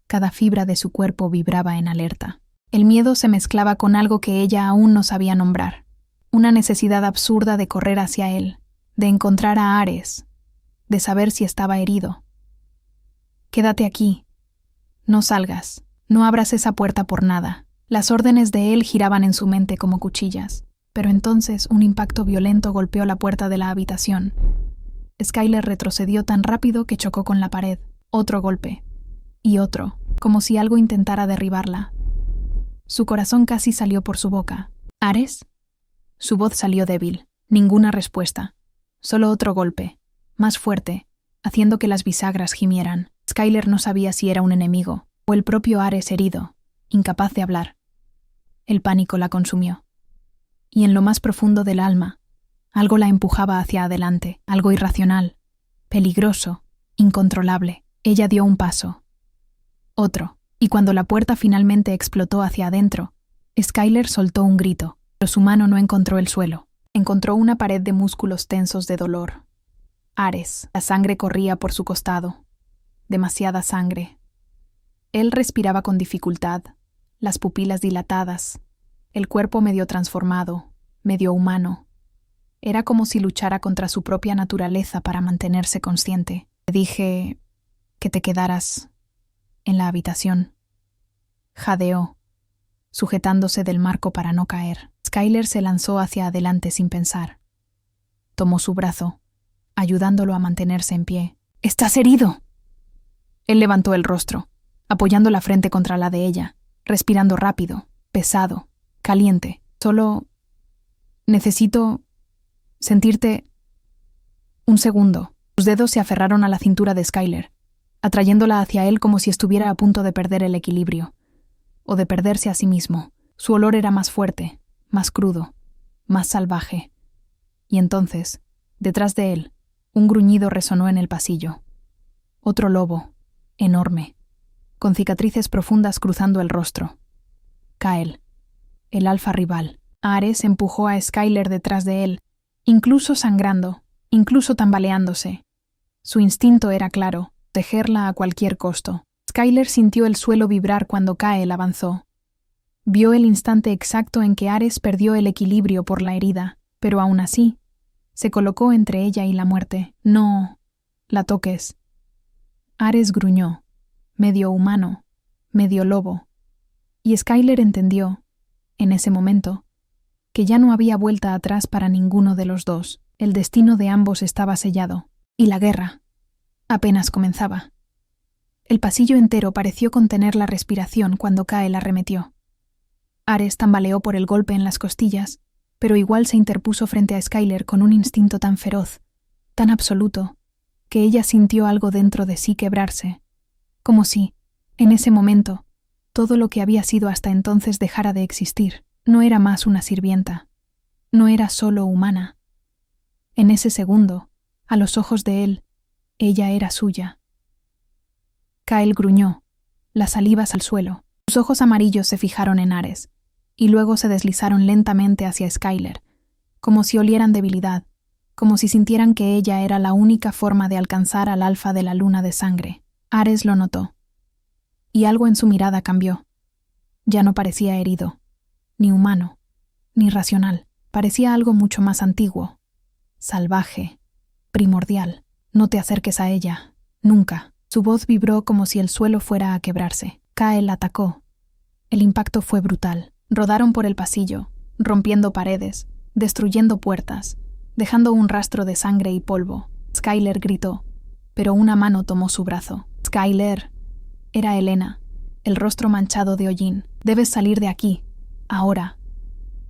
Cada fibra de su cuerpo vibraba en alerta. El miedo se mezclaba con algo que ella aún no sabía nombrar. Una necesidad absurda de correr hacia él, de encontrar a Ares, de saber si estaba herido. «Quédate aquí. No salgas. No abras esa puerta por nada». Las órdenes de él giraban en su mente como cuchillas. Pero entonces un impacto violento golpeó la puerta de la habitación. Skyler retrocedió tan rápido que chocó con la pared. Otro golpe. Y otro, como si algo intentara derribarla. Su corazón casi salió por su boca. «¿Ares?» Su voz salió débil. Ninguna respuesta. Solo otro golpe, más fuerte, haciendo que las bisagras gimieran. Skyler no sabía si era un enemigo o el propio Ares herido, incapaz de hablar. El pánico la consumió. Y en lo más profundo del alma, algo la empujaba hacia adelante, algo irracional, peligroso, incontrolable. Ella dio un paso. Otro. Y cuando la puerta finalmente explotó hacia adentro, Skyler soltó un grito. Pero su mano no encontró el suelo. Encontró una pared de músculos tensos de dolor. Ares. La sangre corría por su costado. Demasiada sangre. Él respiraba con dificultad, las pupilas dilatadas, el cuerpo medio transformado, medio humano. Era como si luchara contra su propia naturaleza para mantenerse consciente. Te dije que te quedaras en la habitación. Jadeó, sujetándose del marco para no caer. Skyler se lanzó hacia adelante sin pensar. Tomó su brazo, ayudándolo a mantenerse en pie. «¿Estás herido?» Él levantó el rostro, apoyando la frente contra la de ella, respirando rápido, pesado, caliente. «Solo necesito sentirte...» Un segundo. Sus dedos se aferraron a la cintura de Skyler, atrayéndola hacia él como si estuviera a punto de perder el equilibrio, o de perderse a sí mismo. Su olor era más fuerte, más crudo, más salvaje. Y entonces, detrás de él, un gruñido resonó en el pasillo. Otro lobo, enorme, con cicatrices profundas cruzando el rostro. Kael, el alfa rival. Ares empujó a Skyler detrás de él, incluso sangrando, incluso tambaleándose. Su instinto era claro, protegerla a cualquier costo. Skyler sintió el suelo vibrar cuando Kael avanzó. Vio el instante exacto en que Ares perdió el equilibrio por la herida, pero aún así, se colocó entre ella y la muerte. «No la toques». Ares gruñó, medio humano, medio lobo, y Skyler entendió, en ese momento, que ya no había vuelta atrás para ninguno de los dos. El destino de ambos estaba sellado, y la guerra apenas comenzaba. El pasillo entero pareció contener la respiración cuando Kael arremetió. Ares tambaleó por el golpe en las costillas, pero igual se interpuso frente a Skyler con un instinto tan feroz, tan absoluto, que ella sintió algo dentro de sí quebrarse, como si, en ese momento, todo lo que había sido hasta entonces dejara de existir. No era más una sirvienta, no era solo humana. En ese segundo, a los ojos de él, ella era suya. Kyle gruñó, las salivas al suelo. Sus ojos amarillos se fijaron en Ares, y luego se deslizaron lentamente hacia Skyler, como si olieran debilidad, como si sintieran que ella era la única forma de alcanzar al alfa de la luna de sangre. Ares lo notó, y algo en su mirada cambió. Ya no parecía herido, ni humano, ni racional. Parecía algo mucho más antiguo, salvaje, primordial. No te acerques a ella, nunca. Su voz vibró como si el suelo fuera a quebrarse. Kyle atacó. El impacto fue brutal. Rodaron por el pasillo, rompiendo paredes, destruyendo puertas, dejando un rastro de sangre y polvo. Skyler gritó, pero una mano tomó su brazo. Skyler. Era Elena, el rostro manchado de hollín. Debes salir de aquí, ahora.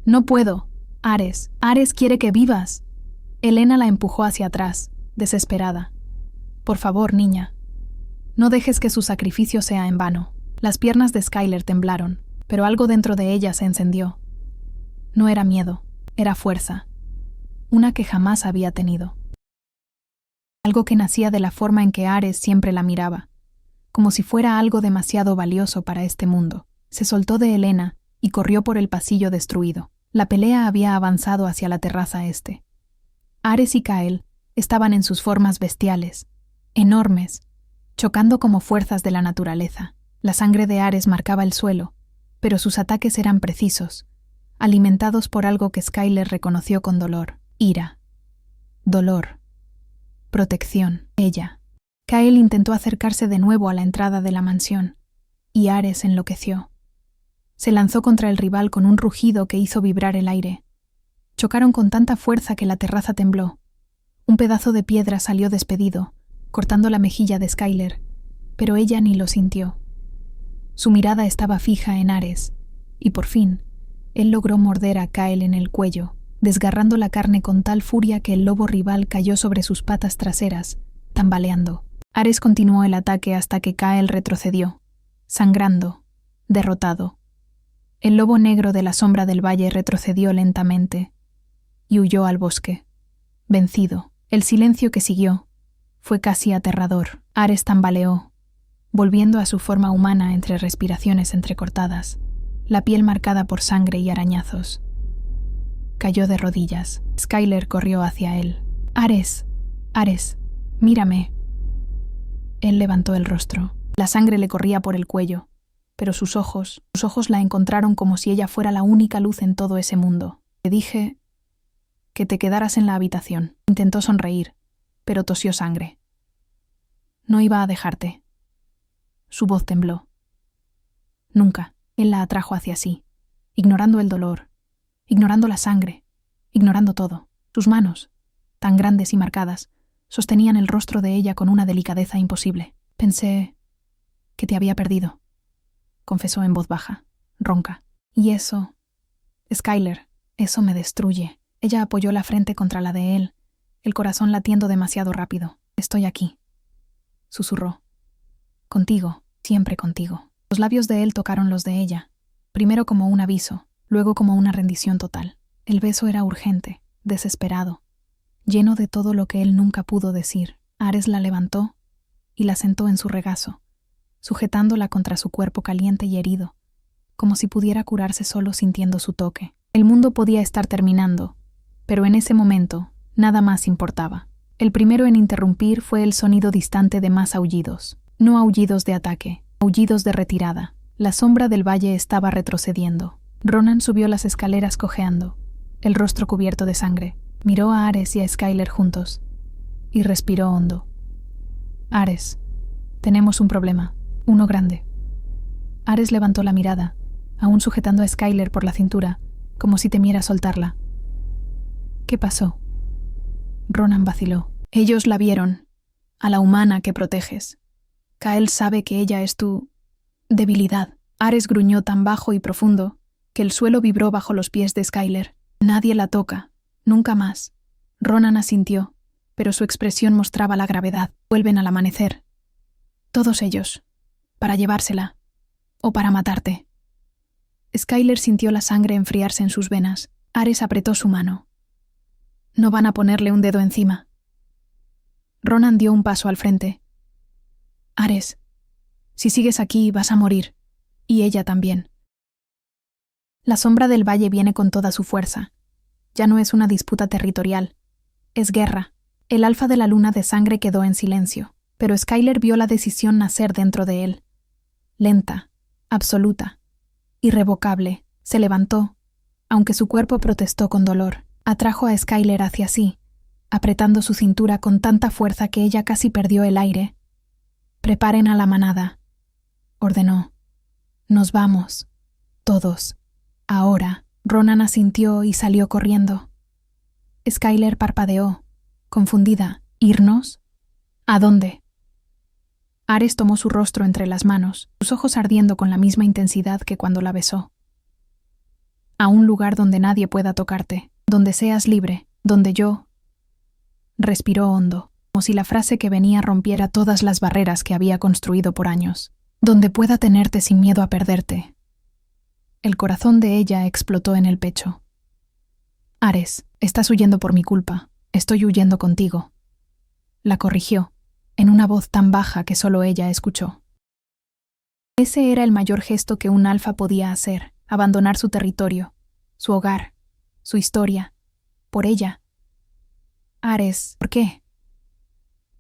No puedo. Ares quiere que vivas. Elena la empujó hacia atrás, desesperada. Por favor, niña. No dejes que su sacrificio sea en vano. Las piernas de Skyler temblaron, pero algo dentro de ella se encendió. No era miedo, era fuerza. Una que jamás había tenido. Algo que nacía de la forma en que Ares siempre la miraba, como si fuera algo demasiado valioso para este mundo. Se soltó de Elena y corrió por el pasillo destruido. La pelea había avanzado hacia la terraza este. Ares y Kyle estaban en sus formas bestiales, enormes, chocando como fuerzas de la naturaleza. La sangre de Ares marcaba el suelo, pero sus ataques eran precisos, alimentados por algo que Skyler reconoció con dolor. Ira. Dolor. Protección. Ella. Kyle intentó acercarse de nuevo a la entrada de la mansión, y Ares enloqueció. Se lanzó contra el rival con un rugido que hizo vibrar el aire. Chocaron con tanta fuerza que la terraza tembló. Un pedazo de piedra salió despedido, cortando la mejilla de Skyler, pero ella ni lo sintió. Su mirada estaba fija en Ares, y por fin, él logró morder a Kyle en el cuello, desgarrando la carne con tal furia que el lobo rival cayó sobre sus patas traseras, tambaleando. Ares continuó el ataque hasta que Kyle retrocedió, sangrando, derrotado. El lobo negro de la sombra del valle retrocedió lentamente y huyó al bosque, vencido. El silencio que siguió fue casi aterrador. Ares tambaleó, volviendo a su forma humana entre respiraciones entrecortadas, la piel marcada por sangre y arañazos. Cayó de rodillas. Skyler corrió hacia él. Ares, mírame. Él levantó el rostro. La sangre le corría por el cuello, pero sus ojos la encontraron como si ella fuera la única luz en todo ese mundo. Te dije que te quedaras en la habitación. Intentó sonreír, pero tosió sangre. No iba a dejarte. Su voz tembló. Nunca. Él la atrajo hacia sí, ignorando el dolor, ignorando la sangre, ignorando todo. Sus manos, tan grandes y marcadas, sostenían el rostro de ella con una delicadeza imposible. Pensé que te había perdido, confesó en voz baja, ronca. Y eso, Skyler, eso me destruye. Ella apoyó la frente contra la de él, el corazón latiendo demasiado rápido. Estoy aquí, susurró. Contigo, siempre contigo. Los labios de él tocaron los de ella, primero como un aviso, luego como una rendición total. El beso era urgente, desesperado, lleno de todo lo que él nunca pudo decir. Ares la levantó y la sentó en su regazo, sujetándola contra su cuerpo caliente y herido, como si pudiera curarse solo sintiendo su toque. El mundo podía estar terminando, pero en ese momento nada más importaba. El primero en interrumpir fue el sonido distante de más aullidos. No aullidos de ataque, aullidos de retirada. La sombra del valle estaba retrocediendo. Ronan subió las escaleras cojeando, el rostro cubierto de sangre. Miró a Ares y a Skyler juntos, y respiró hondo. Ares, tenemos un problema, uno grande. Ares levantó la mirada, aún sujetando a Skyler por la cintura, como si temiera soltarla. ¿Qué pasó? Ronan vaciló. Ellos la vieron, a la humana que proteges. Kyle sabe que ella es tu debilidad. Ares gruñó tan bajo y profundo que el suelo vibró bajo los pies de Skyler. Nadie la toca, nunca más. Ronan asintió, pero su expresión mostraba la gravedad. Vuelven al amanecer. Todos ellos. Para llevársela. O para matarte. Skyler sintió la sangre enfriarse en sus venas. Ares apretó su mano. No van a ponerle un dedo encima. Ronan dio un paso al frente. Ares, si sigues aquí vas a morir. Y ella también. La sombra del valle viene con toda su fuerza. Ya no es una disputa territorial. Es guerra. El alfa de la luna de sangre quedó en silencio, pero Skyler vio la decisión nacer dentro de él. Lenta, absoluta, irrevocable, se levantó, aunque su cuerpo protestó con dolor. Atrajo a Skyler hacia sí, apretando su cintura con tanta fuerza que ella casi perdió el aire. «Preparen a la manada», ordenó. «Nos vamos. Todos. Ahora». Ronan asintió y salió corriendo. Skyler parpadeó, confundida. ¿Irnos? ¿A dónde? Ares tomó su rostro entre las manos, sus ojos ardiendo con la misma intensidad que cuando la besó. «A un lugar donde nadie pueda tocarte, donde seas libre, donde yo...» Respiró hondo, como si la frase que venía rompiera todas las barreras que había construido por años. «Donde pueda tenerte sin miedo a perderte». El corazón de ella explotó en el pecho. «Ares, estás huyendo por mi culpa. Estoy huyendo contigo». La corrigió, en una voz tan baja que solo ella escuchó. Ese era el mayor gesto que un alfa podía hacer, abandonar su territorio, su hogar, su historia, por ella. «Ares, ¿por qué?»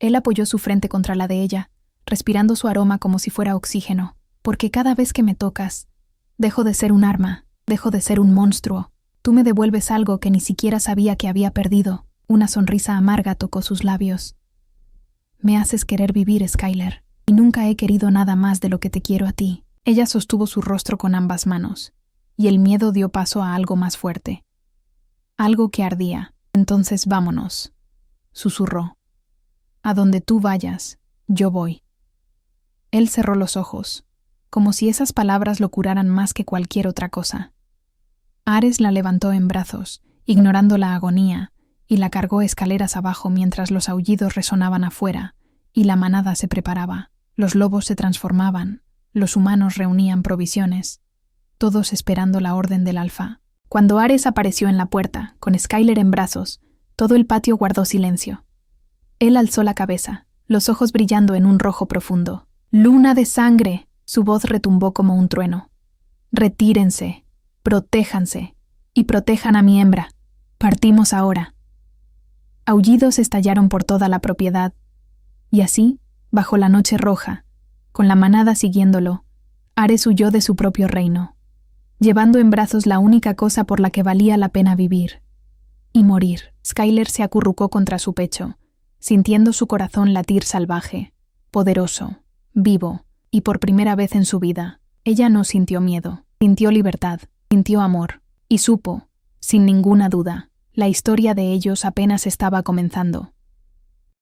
Él apoyó su frente contra la de ella, respirando su aroma como si fuera oxígeno. «Porque cada vez que me tocas, dejo de ser un arma, dejo de ser un monstruo. Tú me devuelves algo que ni siquiera sabía que había perdido». Una sonrisa amarga tocó sus labios. «Me haces querer vivir, Skyler, y nunca he querido nada más de lo que te quiero a ti». Ella sostuvo su rostro con ambas manos, y el miedo dio paso a algo más fuerte. Algo que ardía. «Entonces vámonos», susurró. «A donde tú vayas, yo voy». Él cerró los ojos, como si esas palabras lo curaran más que cualquier otra cosa. Ares la levantó en brazos, ignorando la agonía, y la cargó escaleras abajo mientras los aullidos resonaban afuera, y la manada se preparaba. Los lobos se transformaban, los humanos reunían provisiones, todos esperando la orden del alfa. Cuando Ares apareció en la puerta, con Skyler en brazos, todo el patio guardó silencio. Él alzó la cabeza, los ojos brillando en un rojo profundo. «¡Luna de sangre!», su voz retumbó como un trueno. «Retírense, protéjanse, y protejan a mi hembra. Partimos ahora». Aullidos estallaron por toda la propiedad, y así, bajo la noche roja, con la manada siguiéndolo, Ares huyó de su propio reino, llevando en brazos la única cosa por la que valía la pena vivir. Y morir. Skyler se acurrucó contra su pecho, sintiendo su corazón latir salvaje, poderoso, vivo, y por primera vez en su vida, ella no sintió miedo, sintió libertad, sintió amor, y supo, sin ninguna duda, la historia de ellos apenas estaba comenzando.